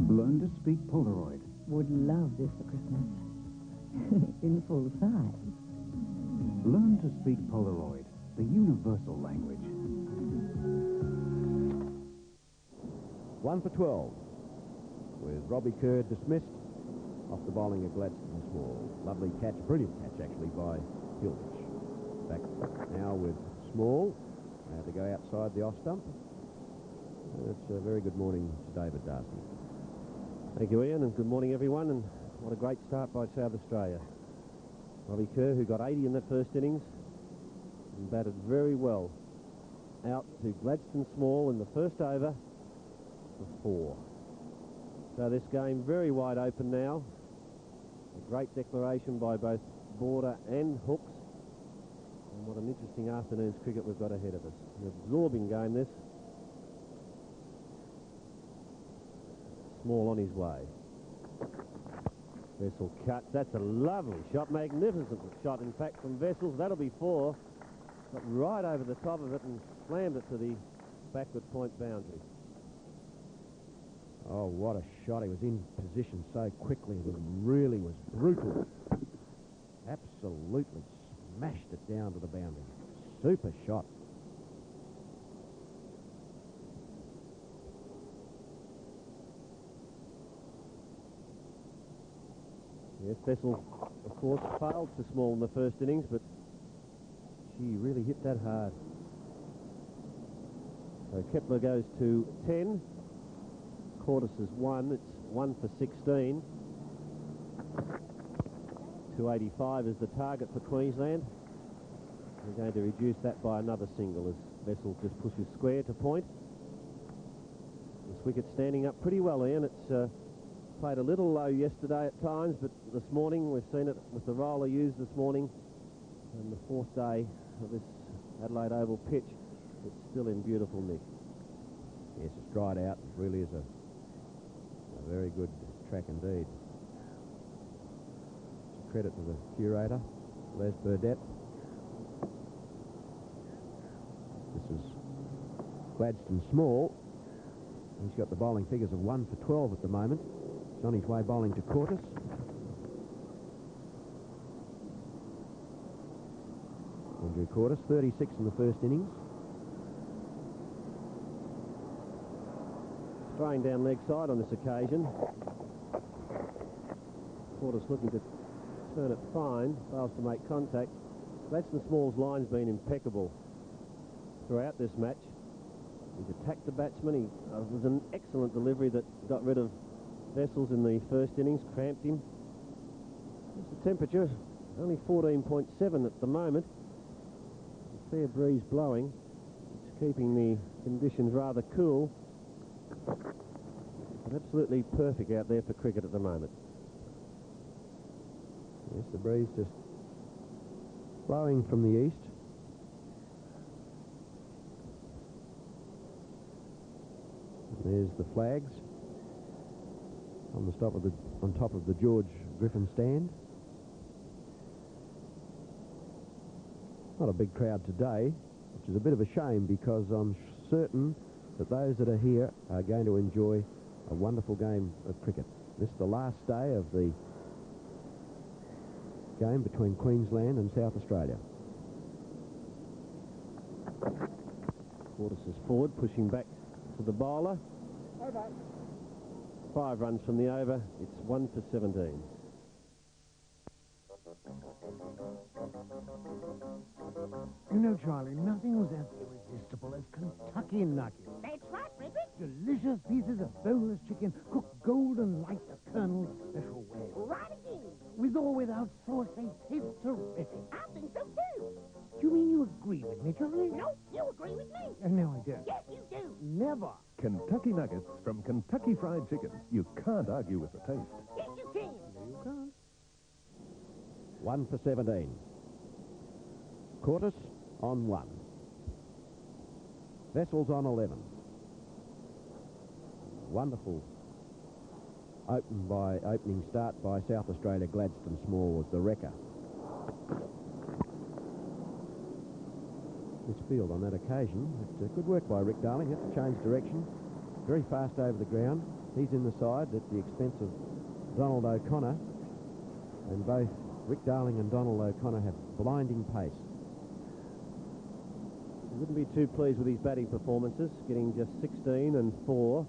[SPEAKER 21] Learn to speak Polaroid.
[SPEAKER 24] Would love this for Christmas. In full size.
[SPEAKER 21] Learn to speak Polaroid, the universal language.
[SPEAKER 2] 1 for 12, with Robbie Kerr dismissed off the bowling of Gladstone Small. Lovely catch, brilliant catch actually by Hilditch. Back now with Small. They have to go outside the off stump. It's a very good morning to David Darcy.
[SPEAKER 1] Thank you, Ian, and good morning, everyone. And what a great start by South Australia. Robbie Kerr, who got 80 in that first innings, and batted very well. Out to Gladstone Small in the first over for 4. So this game very wide open now. A great declaration by both Border and Hooks. And what an interesting afternoon's cricket we've got ahead of us. An absorbing game, this. Small on his way. Vessel cuts. That's a lovely shot. Magnificent shot, in fact, from Vessels. That'll be 4. Got right over the top of it and slammed it to the backward point boundary.
[SPEAKER 2] Oh, what a shot. He was in position so quickly. It really was brutal. Absolutely smashed it down to the boundary. Super shot.
[SPEAKER 1] Yes, Vessels, of course, failed to Small in the first innings, but she really hit that hard. So Kepler goes to 10. Cordes is 1. It's 1 for 16. 285 is the target for Queensland. We're going to reduce that by another single as Vessels just pushes square to point. This wicket's standing up pretty well, Ian. It's played a little low yesterday at times, but this morning we've seen it with the roller used this morning and the 4th day of this Adelaide Oval pitch. It's still in beautiful nick.
[SPEAKER 2] Yes, it's dried out. It really is a very good track indeed. Credit to the curator, Les Burdett. This is Gladstone Small. He's got the bowling figures of 1 for 12 at the moment. He's on his way bowling to Cordes. Andrew Cordes, 36 in the first innings.
[SPEAKER 1] Throwing down leg side on this occasion. Cordes looking to turn it fine, fails to make contact. Gladstone Small's line's been impeccable throughout this match. He's attacked the batsman. It was an excellent delivery that got rid of Vessels in the first innings, cramped him. The temperature, only 14.7 at the moment. A fair breeze blowing. It's keeping the conditions rather cool. But absolutely perfect out there for cricket at the moment.
[SPEAKER 2] Yes, the breeze just blowing from the east. And there's the flags on top of the George Griffin stand. Not a big crowd today, which is a bit of a shame because I'm certain that those that are here are going to enjoy a wonderful game of cricket. This is the last day of the game between Queensland and South Australia.
[SPEAKER 1] Cordes is forward, pushing back to the bowler.
[SPEAKER 29] Over.
[SPEAKER 1] 5 runs from the over. It's 1 for 17.
[SPEAKER 4] You know, Charlie, nothing was as irresistible as Kentucky nuggets.
[SPEAKER 29] That's right, Ribbit.
[SPEAKER 4] Delicious pieces of boneless chicken cooked golden like the Colonel's special way.
[SPEAKER 29] Right again.
[SPEAKER 4] With or without sauce, they taste terrific.
[SPEAKER 29] I think so, too.
[SPEAKER 4] Do you mean you agree with me, Charlie?
[SPEAKER 29] No, you agree with me.
[SPEAKER 4] No, I don't.
[SPEAKER 29] Yes, you do.
[SPEAKER 4] Never.
[SPEAKER 7] Kentucky Nuggets from Kentucky Fried Chicken. You can't argue with the taste.
[SPEAKER 29] Yes, you can.
[SPEAKER 4] No, you can't.
[SPEAKER 2] 1 for 17. Cordes on 1. Vessels on 11. Wonderful opening start by South Australia. Gladstone Small was the wrecker. This field on that occasion. It's good work by Rick Darling. Had to change direction. Very fast over the ground. He's in the side at the expense of Donald O'Connor. And both Rick Darling and Donald O'Connor have blinding pace.
[SPEAKER 1] He wouldn't be too pleased with his batting performances, getting just 16 and 4.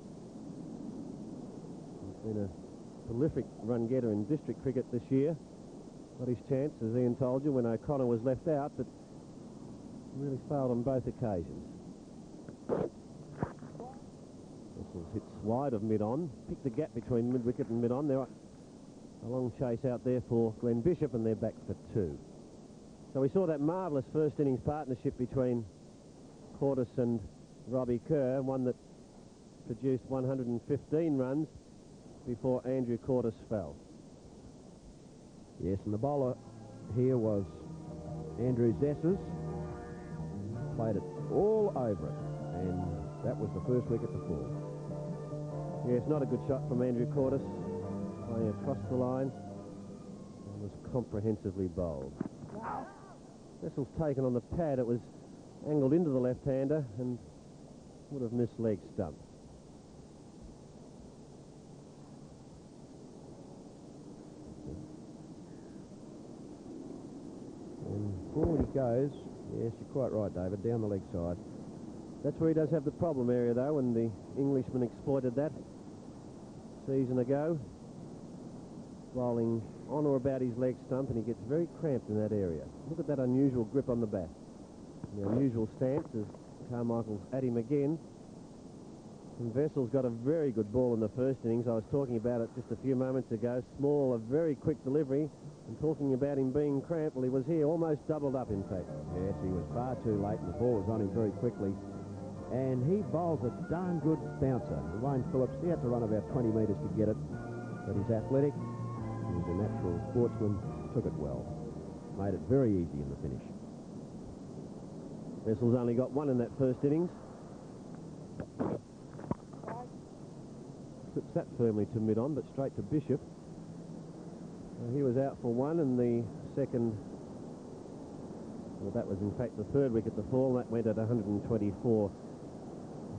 [SPEAKER 1] He's been a prolific run-getter in district cricket this year. Got his chance, as Ian told you, when O'Connor was left out, but really failed on both occasions. Wessels hits wide of mid-on. Pick the gap between mid-wicket and mid-on. There are a long chase out there for Glenn Bishop, and they're back for 2. So we saw that marvellous first innings partnership between Cordes and Robbie Kerr, one that produced 115 runs before Andrew Cordes fell.
[SPEAKER 2] Yes, and the bowler here was Andrew Zessers. Played it all over it, and that was the first wicket to fall.
[SPEAKER 1] Yes, not a good shot from Andrew Cortis, playing across the line, and was comprehensively bowled. Wessels taken on the pad. It was angled into the left-hander and would have missed leg stump.
[SPEAKER 2] And forward he goes. Yes, you're quite right, David, down the leg side.
[SPEAKER 1] That's where he does have the problem area, though, and the Englishman exploited that season ago, bowling on or about his leg stump, and he gets very cramped in that area. Look at that unusual grip on the bat. The unusual stance as Carmichael's at him again. And Wessels got a very good ball in the first innings. I was talking about it just a few moments ago. Small, a very quick delivery, and talking about him being cramped. Well, he was here almost doubled up, in fact.
[SPEAKER 2] Yes, he was far too late, and the ball was on him very quickly. And he bowls a darn good bouncer. Wayne Phillips, he had to run about 20 metres to get it, but he's athletic. He's a natural sportsman, took it well. Made it very easy in the finish.
[SPEAKER 1] Wessels only got one in that first innings. Clips that firmly to mid-on, but straight to Bishop. He was out for one, and the second, well, that was in fact the third wicket to fall. That went at 124.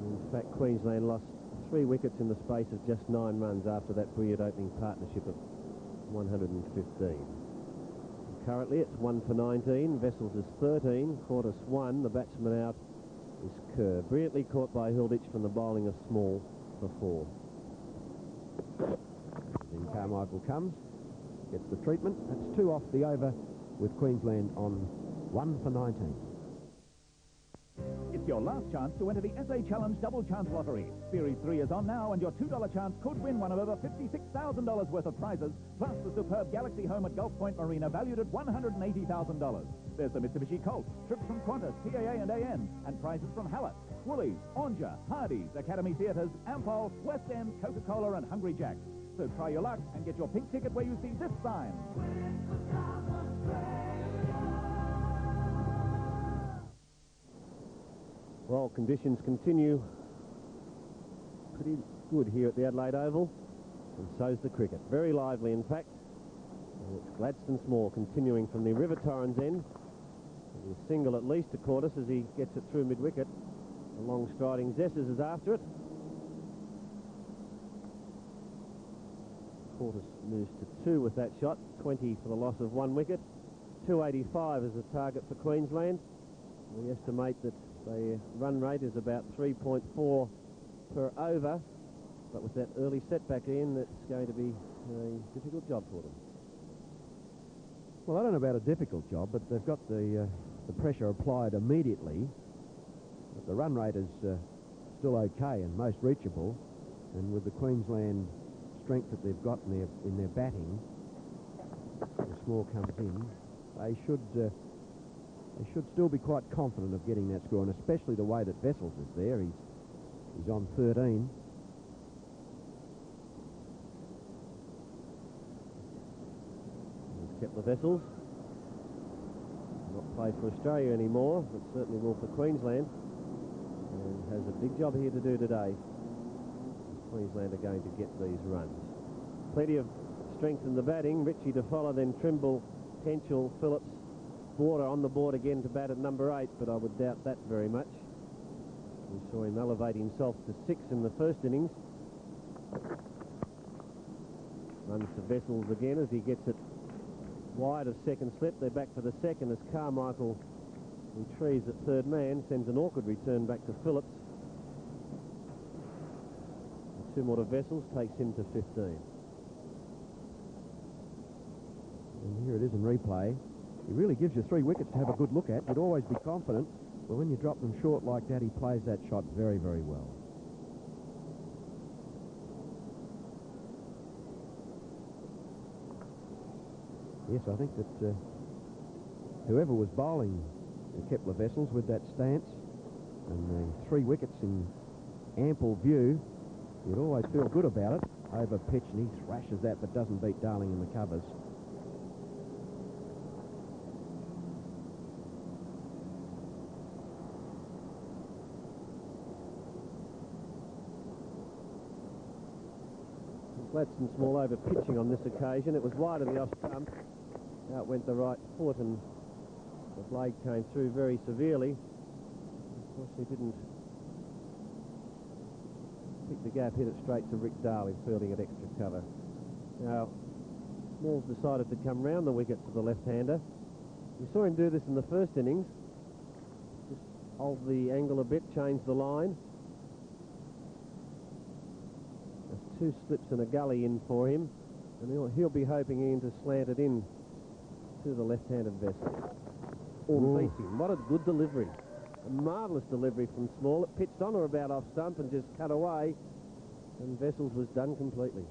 [SPEAKER 1] In fact, Queensland lost 3 wickets in the space of just 9 runs after that brilliant opening partnership of 115. Currently, it's 1 for 19. Wessels is 13. Cortis 1. The batsman out is Kerr. Brilliantly caught by Hilditch from the bowling of Small for 4.
[SPEAKER 2] Then Carmichael comes, gets the treatment. That's 2 off the over with Queensland on 1 for 19.
[SPEAKER 5] It's your last chance to enter the SA Challenge Double Chance Lottery. Series 3 is on now, and your $2 chance could win one of over $56,000 worth of prizes, plus the superb Galaxy home at Gulf Point Marina valued at $180,000. There's the Mitsubishi Colt, trips from Qantas, TAA and AN, and prizes from Hallett, Woolies, Onger, Hardee's, Academy Theatres, Ampol, West End, Coca-Cola and Hungry Jack's. So try your luck and get your pink ticket where you see this sign.
[SPEAKER 1] Well, conditions continue pretty good here at the Adelaide Oval, and so's the cricket. Very lively, in fact. And it's Gladstone Small continuing from the River Torrens end. And a single at least to Cortis as he gets it through mid-wicket. The long striding Zessers is after it. Cortis moves to 2 with that shot, 20 for the loss of 1 wicket. 285 is the target for Queensland. We estimate that the run rate is about 3.4 per over, but with that early setback in, it's going to be a difficult job for them.
[SPEAKER 2] Well, I don't know about a difficult job, but they've got the pressure applied immediately. But the run rate is still okay and most reachable, and with the Queensland strength that they've got in their batting, the Small comes in, they should still be quite confident of getting that score, and especially the way that Wessels is there. He's on 13.
[SPEAKER 1] Kepler Wessels. Not play for Australia anymore, but certainly will for Queensland. And has a big job here to do today. Queensland are going to get these runs. Plenty of strength in the batting. Ritchie to follow, then Trimble, Henschel, Phillips, Border on the board again to bat at number 8, but I would doubt that very much. We saw him elevate himself to 6 in the first innings. Runs to Wessels again as he gets it wide of second slip. They're back for the second as Carmichael retrieves at third man, sends an awkward return back to Phillips. 2 more to Wessels, takes him to 15.
[SPEAKER 2] And here it is in replay. He really gives you 3 wickets to have a good look at. You'd always be confident, but when you drop them short like that, he plays that shot very, very well. Yes, I think that whoever was bowling Kepler Wessels with that stance and the 3 wickets in ample view, you'd always feel good about it. Over pitch, and he thrashes that but doesn't beat Darling in the covers.
[SPEAKER 1] Gladstone Small over pitching on this occasion. It was wide of the off stump. Out went the right foot, and the blade came through very severely. Of course, he didn't pick the gap, hit it straight to Rick Darling, fielding at extra cover. Now, Small's decided to come round the wicket to the left-hander. We saw him do this in the first innings. Just hold the angle a bit, change the line. There's 2 slips and a gully in for him, and he'll be hoping Ian to slant it in to the left-handed Vessels. Beats him. What a good delivery. A marvellous delivery from Small. It pitched on or about off stump and just cut away, and Vessels was done completely.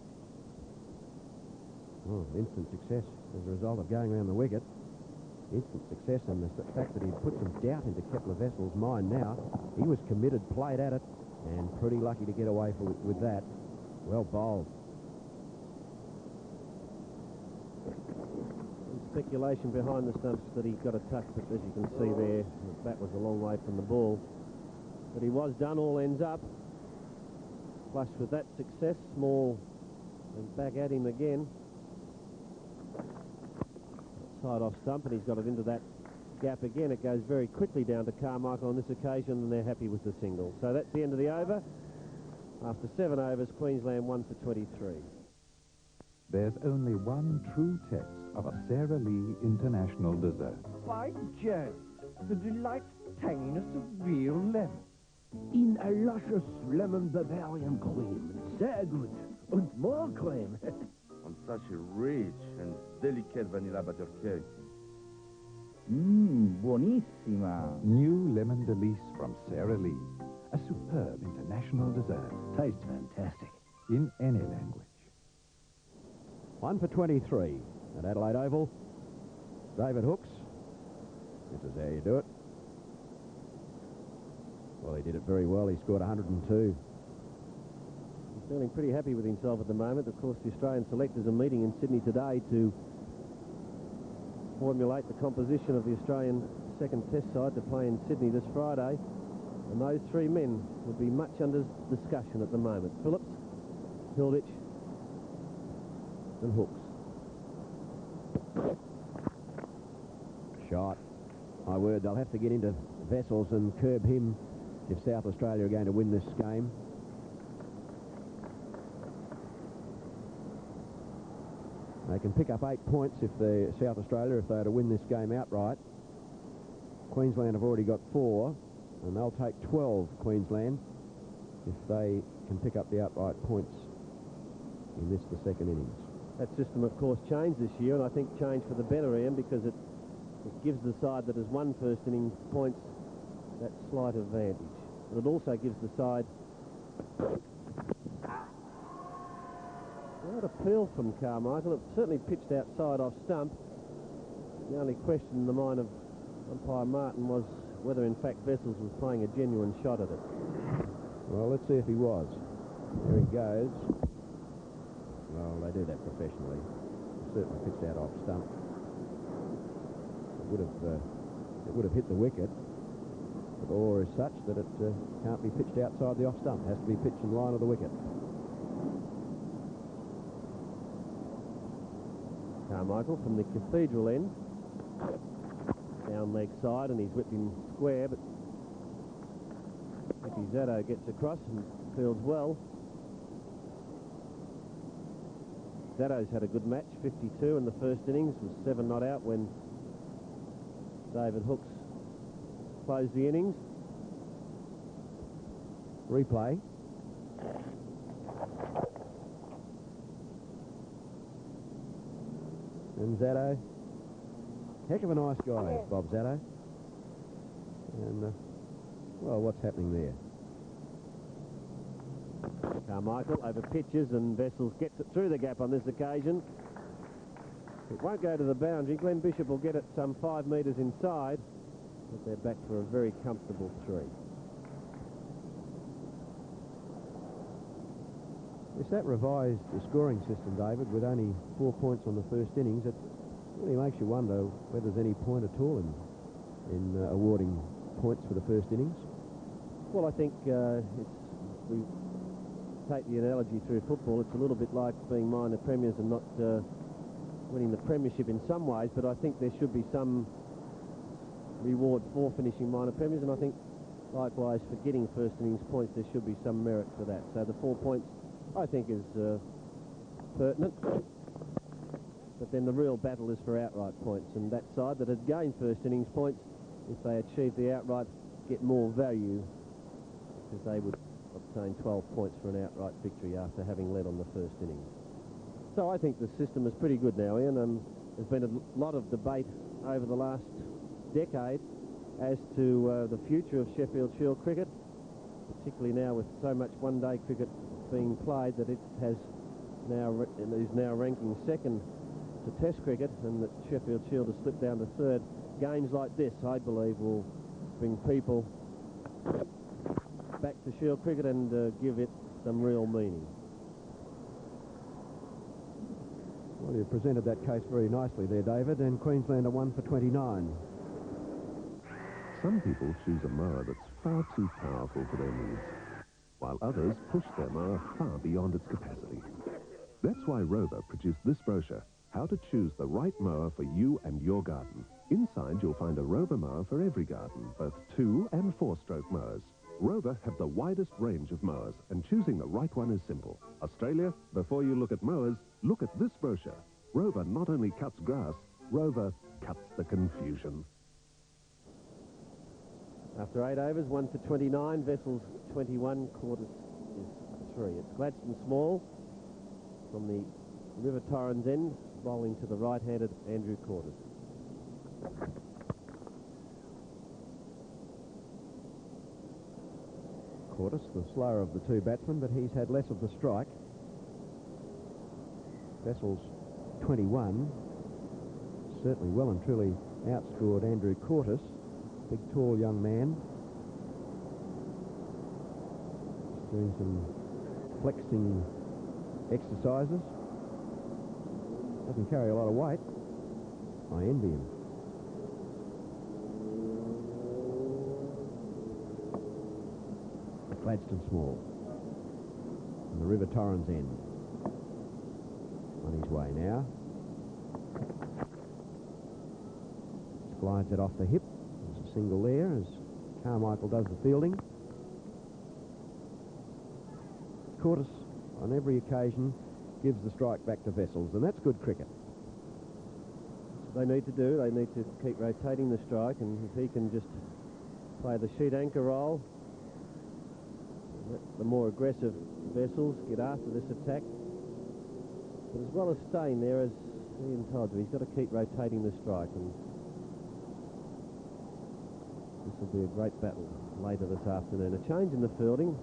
[SPEAKER 2] Oh, instant success as a result of going around the wicket. Instant success, and the fact that he'd put some doubt into Kepler Wessels' mind now. He was committed, played at it, and pretty lucky to get away with that. Well bowled.
[SPEAKER 1] Speculation behind the stumps that he got a touch, but as you can see there, the bat was a long way from the ball. But he was done, all ends up. Flush with that success, Small and back at him again. Side off stump, and he's got it into that gap again. It goes very quickly down to Carmichael on this occasion, and they're happy with the single. So that's the end of the over. After 7 overs, Queensland 1 for 23.
[SPEAKER 21] There's only one true test of a Sara Lee International dessert.
[SPEAKER 4] By Jove, the delightful tanginess of real lemon. In a luscious lemon Bavarian cream. Sehr gut. Und more cream.
[SPEAKER 6] On such a rich and delicate vanilla butter cake.
[SPEAKER 21] Buonissima. New lemon delice from Sara Lee. A superb international dessert.
[SPEAKER 4] Tastes fantastic.
[SPEAKER 21] In any language.
[SPEAKER 2] 1 for 23 at Adelaide Oval. David Hooks. This is how you do it. Well, he did it very well. He scored 102.
[SPEAKER 1] He's feeling pretty happy with himself at the moment. Of course, the Australian selectors are meeting in Sydney today to formulate the composition of the Australian second test side to play in Sydney this Friday. And those 3 men would be much under discussion at the moment. Phillips, Hilditch and Hooks.
[SPEAKER 2] Shot. My word, they'll have to get into Wessels and curb him if South Australia are going to win this game. They can pick up 8 points if they're South Australia, if they are to win this game outright. Queensland have already got 4, and they'll take 12, Queensland, if they can pick up the outright points in this, the second innings.
[SPEAKER 1] That system, of course, changed this year, and I think changed for the better, Ian, because it gives the side that has won first inning points that slight advantage. But it also gives the side what appeal from Carmichael. It certainly pitched outside off stump. The only question in the mind of umpire Martin was whether in fact Wessels was playing a genuine shot at it.
[SPEAKER 2] Well, let's see if he was. There he goes. Well, they do that professionally. He certainly pitched out off stump. It would have hit the wicket. The law is such that it can't be pitched outside the off stump. It has to be pitched in line of the wicket.
[SPEAKER 1] Carmichael from the Cathedral end. Down leg side, and he's whipped him square, but Mickey Zatto gets across and fields well. Zatto's had a good match, 52 in the first innings, was 7 not out when David Hooks closed the innings.
[SPEAKER 2] Replay. And Zatto, heck of a nice guy, Bob Zatto. And, well, what's happening there?
[SPEAKER 1] Carmichael over pitches, and Wessels gets it through the gap on this occasion. It won't go to the boundary. Glenn Bishop will get it some 5 metres inside, but they're back for a very comfortable 3.
[SPEAKER 2] It's that revised scoring system, David, with only 4 points on the first innings. It really makes you wonder whether there's any point at all in awarding points for the first innings.
[SPEAKER 1] Well, I think we take the analogy through football, it's a little bit like being minor premiers and not winning the premiership in some ways, but I think there should be some reward for finishing minor premiers, and I think likewise for getting first innings points there should be some merit for that. So the 4 points I think is pertinent, but then the real battle is for outright points, and that side that had gained first innings points, if they achieve the outright, get more value because they would obtain 12 points for an outright victory after having led on the first innings. So I think the system is pretty good now, Ian. There's been a lot of debate over the last decade as to the future of Sheffield Shield cricket, particularly now with so much one-day cricket being played that it has now is now ranking second to Test cricket, and that Sheffield Shield has slipped down to third. Games like this, I believe, will bring people back to Shield cricket and give it some real meaning.
[SPEAKER 2] Well, you presented that case very nicely there, David, and Queensland are 1 for 29.
[SPEAKER 9] Some people choose a mower that's far too powerful for their needs, while others push their mower far beyond its capacity. That's why Rover produced this brochure, How to Choose the Right Mower for You and Your Garden. Inside you'll find a Rover mower for every garden, both 2- and 4-stroke mowers. Rover have the widest range of mowers, and choosing the right one is simple. Australia, before you look at mowers, look at this brochure. Rover not only cuts grass, Rover cuts the confusion.
[SPEAKER 1] After 8 overs, 1 for 29, Wessels 21, Quartus is 3. It's Gladstone Small from the River Torrens end, bowling to the right-handed Andrew Quartus.
[SPEAKER 2] Quartus, the slower of the two batsmen, but he's had less of the strike. Wessels 21, certainly well and truly outscored Andrew Quartus. Big, tall young man. Just doing some flexing exercises. Doesn't carry a lot of weight. I envy him. Gladstone Small. On the River Torrens end. On his way now. Glides it off the hip. There's a single there as Carmichael does the fielding. Quartus, on every occasion, gives the strike back to Wessels, and that's good cricket.
[SPEAKER 1] They need to do. They need to keep rotating the strike, and if he can just play the sheet anchor role, let the more aggressive Wessels get after this attack. But as well as staying there, as Ian told you, he's got to keep rotating the strike, and this will be a great battle later this afternoon. A change in the fielding.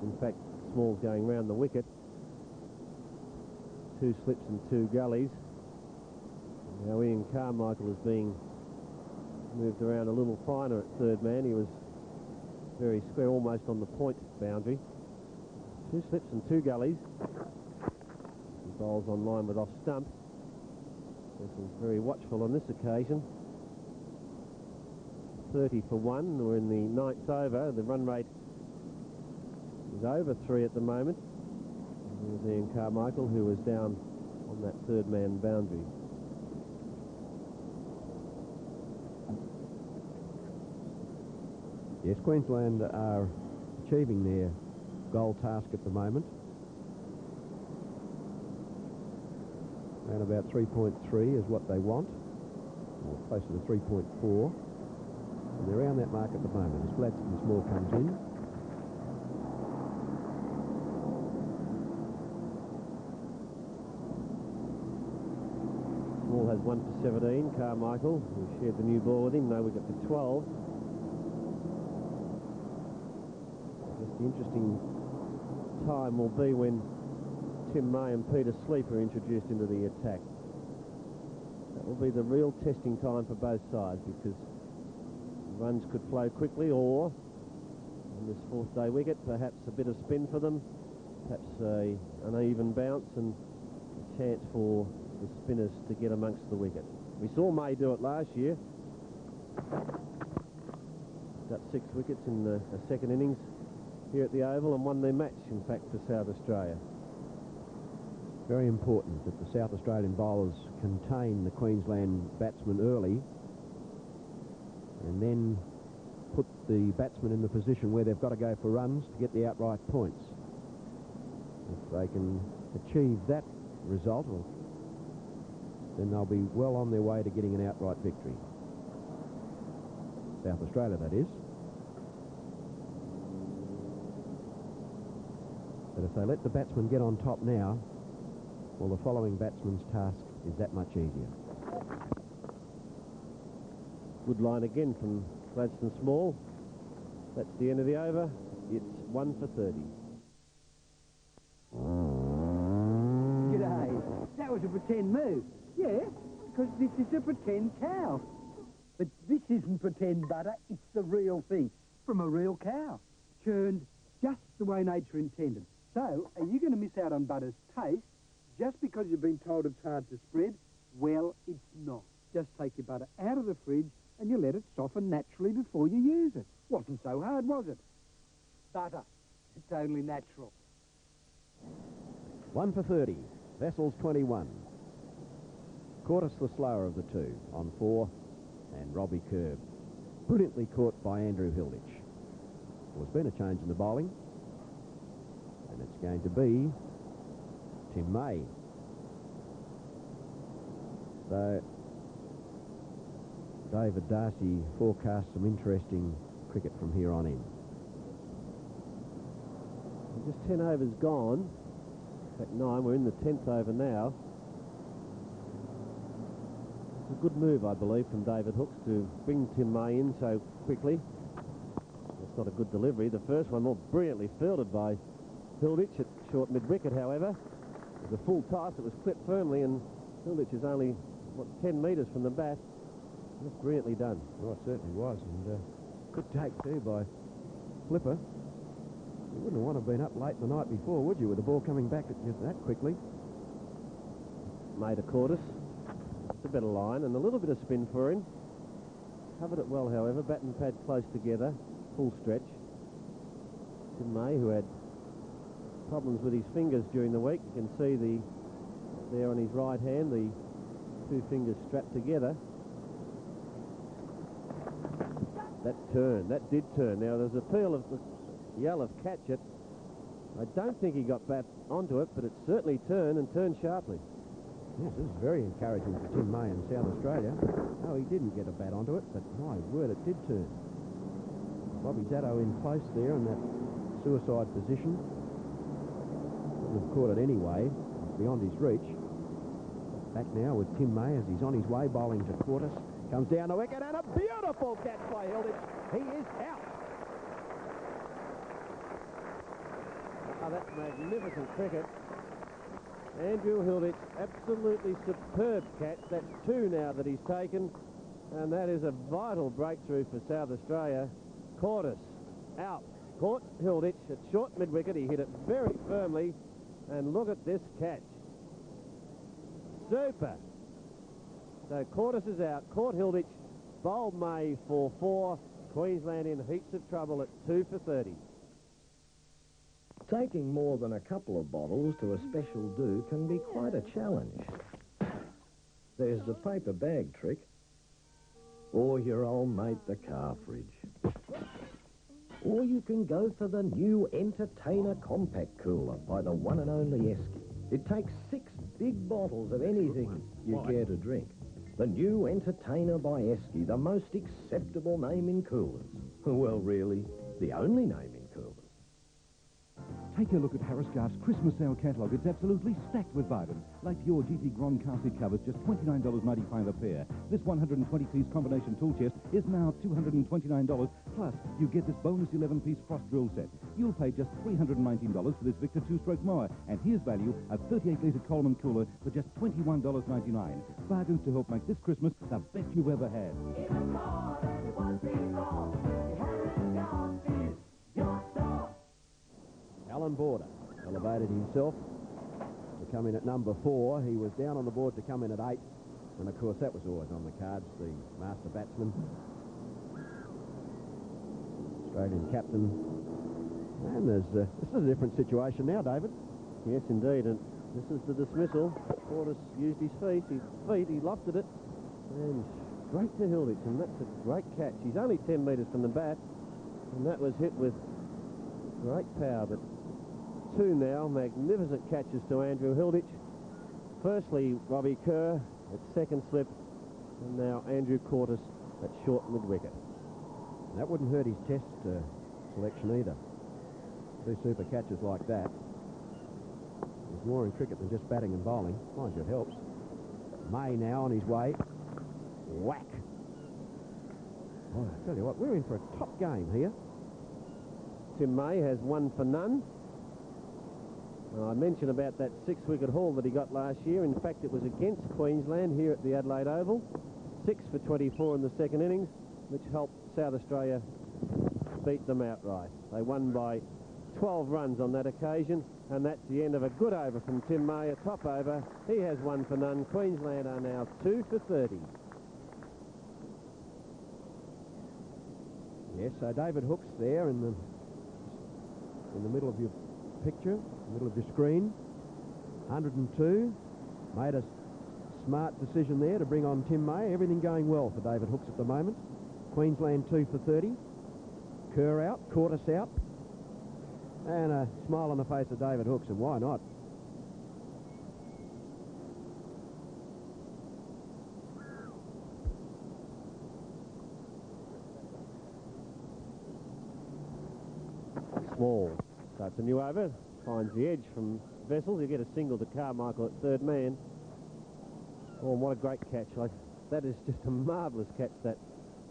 [SPEAKER 1] In fact, Small's going round the wicket. 2 slips and 2 gullies. Now Ian Carmichael is being moved around a little finer at third man. He was very square, almost on the point boundary. 2 slips and 2 gullies. He bowls on line with off stump. Wessels very watchful on this occasion. 30 for 1. We're in the 9th over. The run rate is over 3 at the moment. There's Ian Carmichael, who was down on that third man boundary.
[SPEAKER 2] Yes, Queensland are achieving their goal task at the moment. Around about 3.3 is what they want, or closer to 3.4. And they're around that mark at the moment as Gladstone Small comes in.
[SPEAKER 1] Small has 1 for 17. Carmichael, who shared the new ball with him, no wicket for 12. Just the interesting time will be when Tim May and Peter Sleep are introduced into the attack. That will be the real testing time for both sides, because runs could flow quickly, or on this 4th day wicket, perhaps a bit of spin for them, perhaps an uneven bounce, and a chance for the spinners to get amongst the wicket. We saw May do it last year. Got 6 wickets in the second innings. here at the Oval and won their match, in fact, for South Australia.
[SPEAKER 2] Very important that the South Australian bowlers contain the Queensland batsmen early and then put the batsmen in the position where they've got to go for runs to get the outright points. If they can achieve that result, then they'll be well on their way to getting an outright victory. South Australia, that is. But if they let the batsmen get on top now, well, the following batsman's task is that much easier.
[SPEAKER 1] Good line again from Gladstone Small. That's the end of the over. It's 1 for 30.
[SPEAKER 8] G'day. That was a pretend move. Yeah, because this is a pretend cow. But this isn't pretend butter, it's the real thing. From a real cow. Churned just the way nature intended. So, are you going to miss out on butter's taste just because you've been told it's hard to spread? Well, it's not. Just take your butter out of the fridge and you let it soften naturally before you use it. Wasn't so hard, was it? Butter. It's only natural.
[SPEAKER 2] 1 for 30. Wessels 21. Quartus the slower of the two on 4, and Robbie Kerr brilliantly caught by Andrew Hilditch. There's been a change in the bowling, and it's going to be Tim May. So David Darcy forecasts some interesting cricket from here on in.
[SPEAKER 1] Just 10 overs gone. In fact, 9. We're in the 10th over now. It's a good move, I believe, from David Hooks to bring Tim May in so quickly. It's not a good delivery. The first one more brilliantly fielded by Hilditch at short mid-wicket, however. It was a full toss. It was clipped firmly, and Hilditch is only, 10 metres from the bat. That's brilliantly done.
[SPEAKER 2] Well, it certainly was, and good take too by Flipper. You wouldn't want to have been up late the night before, would you, with the ball coming back at you that quickly?
[SPEAKER 1] Made a Quartus. It's a better line and a little bit of spin for him. Covered it well, however. Bat and pad close together. Full stretch. Tim May, who had problems with his fingers during the week. You can see there on his right hand, the two fingers strapped together. That turned. That did turn. Now, there's a peel of the yell of catch it. I don't think he got bat onto it, but it certainly turned and turned sharply.
[SPEAKER 2] Yes, this is very encouraging for Tim May in South Australia. No, he didn't get a bat onto it, but my word, it did turn. Bobby Zatto in close there in that suicide position. Wouldn't have caught it anyway. It's beyond his reach. Back now with Tim May as he's on his way, bowling to Quartus. Comes down the wicket and a beautiful catch by Hilditch. He is out.
[SPEAKER 1] Oh, that's magnificent cricket. Andrew Hilditch, absolutely superb catch. That's 2 now that he's taken, and that is a vital breakthrough for South Australia. Quartus out. Caught Hilditch at short mid-wicket. He hit it very firmly, and look at this catch. Super. So Quartus is out. Caught Hilditch. Bowled May for 4. Queensland in heaps of trouble at 2 for 30.
[SPEAKER 12] Taking more than a couple of bottles to a special do can be quite a challenge. There's the paper bag trick, or your old mate the car fridge. Or you can go for the new Entertainer Compact Cooler by the one and only Esky. It takes 6 big bottles of anything you care to drink. The new Entertainer by Esky, the most acceptable name in coolers. Well, really, the only name in coolers.
[SPEAKER 5] Take a look at Harris Garth's Christmas sale catalogue. It's absolutely stacked with bargains. Like your GT Grand car seat covers, just $29.95 a pair. This 120-piece combination tool chest is now $229. Plus, you get this bonus 11-piece frost drill set. You'll pay just $319 for this Victor 2-stroke mower. And here's value, a 38-litre Coleman cooler for just $21.99. Bargains to help make this Christmas the best you've ever had.
[SPEAKER 2] Allan Border elevated himself to come in at number 4. He was down on the board to come in at 8. And, of course, that was always on the cards, the master batsman. Australian captain And there's, this is a different situation now, David.
[SPEAKER 1] Yes, indeed, and this is the dismissal. Portis used his feet, he lofted it, and straight to Hilditch, and that's a great catch. He's only 10 metres from the bat, and that was hit with great power, but two now magnificent catches to Andrew Hilditch. Firstly, Robbie Kerr at second slip, and now Andrew Cortis at short mid-wicket.
[SPEAKER 2] That wouldn't hurt his test selection either. Two super catches like that. There's more in cricket than just batting and bowling. Mind you, it helps. May now on his way. Whack. Oh, I tell you what, we're in for a top game here.
[SPEAKER 1] Tim May has 1 for none. Now, I mentioned about that 6-wicket haul that he got last year. In fact, it was against Queensland here at the Adelaide Oval. 6 for 24 in the second innings, which helped South Australia beat them outright. They won by 12 runs on that occasion, and that's the end of a good over from Tim May, a top over. He has 1 for none. Queensland are now 2 for 30.
[SPEAKER 2] Yes, so David Hook's there in the middle of your picture, middle of your screen. 102. Made a smart decision there to bring on Tim May. Everything going well for David Hooks at the moment. Queensland 2 for 30. Kerr out, Cortis out. And a smile on the face of David Hooks, and why not?
[SPEAKER 1] Small starts a new over, finds the edge from Wessels. You get a single to Carmichael at third man. Oh, and what a great catch. That is just a marvellous catch, that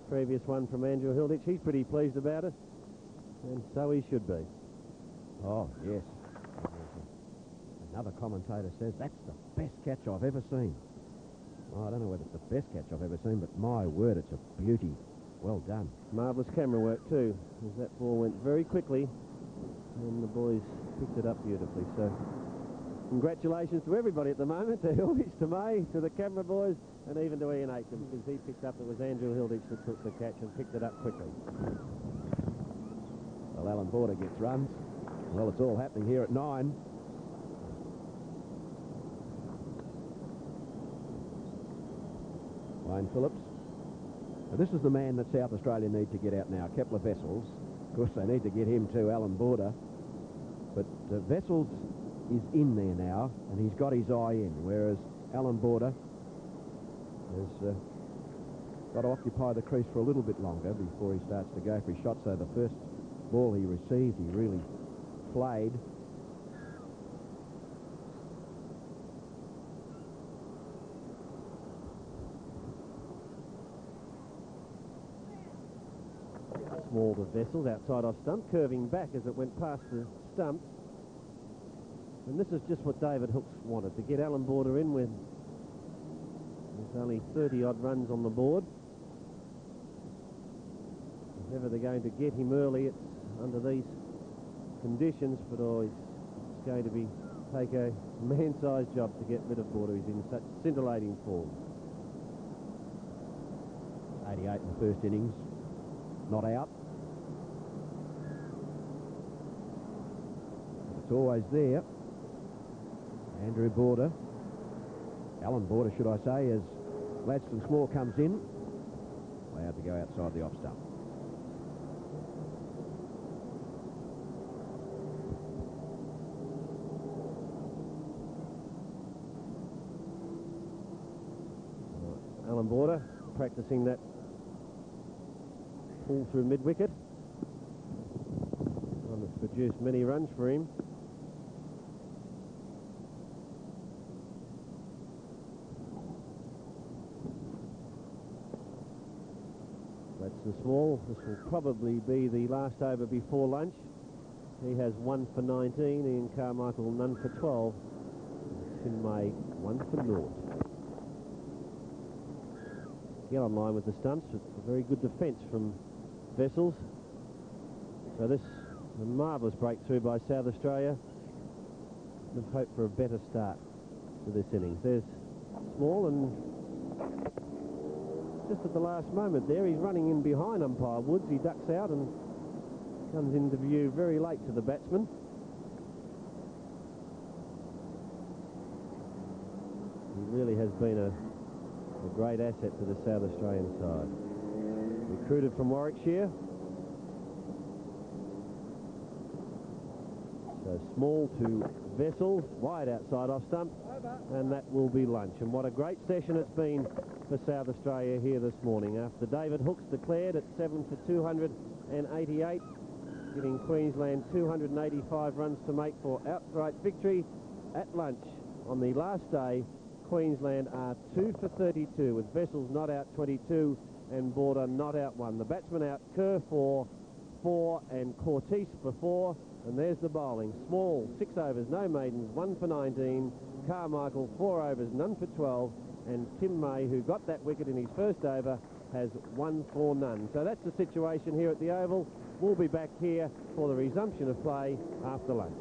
[SPEAKER 1] previous one from Andrew Hilditch. He's pretty pleased about it, and so he should be.
[SPEAKER 2] Oh, yes. Another commentator says that's the best catch I've ever seen. Oh, I don't know whether it's the best catch I've ever seen, but my word, it's a beauty. Well done.
[SPEAKER 1] Marvellous camera work too, as that ball went very quickly, and the boys picked it up beautifully. So congratulations to everybody at the moment, to Hilditch, to May, to the camera boys, and even to Ian Aiken, because he picked up, it was Andrew Hilditch that took the catch and picked it up quickly.
[SPEAKER 2] Well, Allan Border gets runs. Well, it's all happening here at 9. Wayne Phillips. Now, this is the man that South Australia need to get out now, Kepler Wessels. Of course, they need to get him too, Allan Border. But Wessels is in there now, and he's got his eye in, whereas Allan Border has got to occupy the crease for a little bit longer before he starts to go for his shot. So the first ball he received, he really played.
[SPEAKER 1] Small to Wessels, outside off stump, curving back as it went past the stump. And this is just what David Hooks wanted, to get Allan Border in with there's only 30-odd runs on the board. If ever they're going to get him early, it's under these conditions, but it's going to take a man-sized job to get rid of Border. He's in such scintillating form.
[SPEAKER 2] 88 in the first innings, not out. It's always there. Andrew Border, Allan Border, should I say, as Gladstone Small comes in, allowed to go outside the off stump.
[SPEAKER 1] Allan Border practicing that pull through mid-wicket. One that's produced many runs for him. Gladstone Small, this will probably be the last over before lunch. He has 1 for 19, Ian Carmichael none for 12. Tim May 1 for 0. Get on line with the stumps. It's a very good defence from Wessels. So this is a marvellous breakthrough by South Australia. We've hoped for a better start to this innings. There's Small, and just at the last moment there, he's running in behind umpire Woods. He ducks out, and comes into view very late to the batsman. He really has been a great asset to the South Australian side. Recruited from Warwickshire. So Small to Wessels, wide outside off stump, and that will be lunch. And what a great session it's been for South Australia here this morning. After David Hooks declared at 7 for 288, giving Queensland 285 runs to make for outright victory. At lunch on the last day, Queensland are 2 for 32, with Wessels not out 22 and Border not out 1. The batsmen out: Kerr 4 and Cortese for 4. And there's the bowling. Small, 6 overs, no maidens, 1 for 19. Carmichael, 4 overs, none for 12. And Tim May, who got that wicket in his first over, has 1 for none. So that's the situation here at the Oval. We'll be back here for the resumption of play after lunch.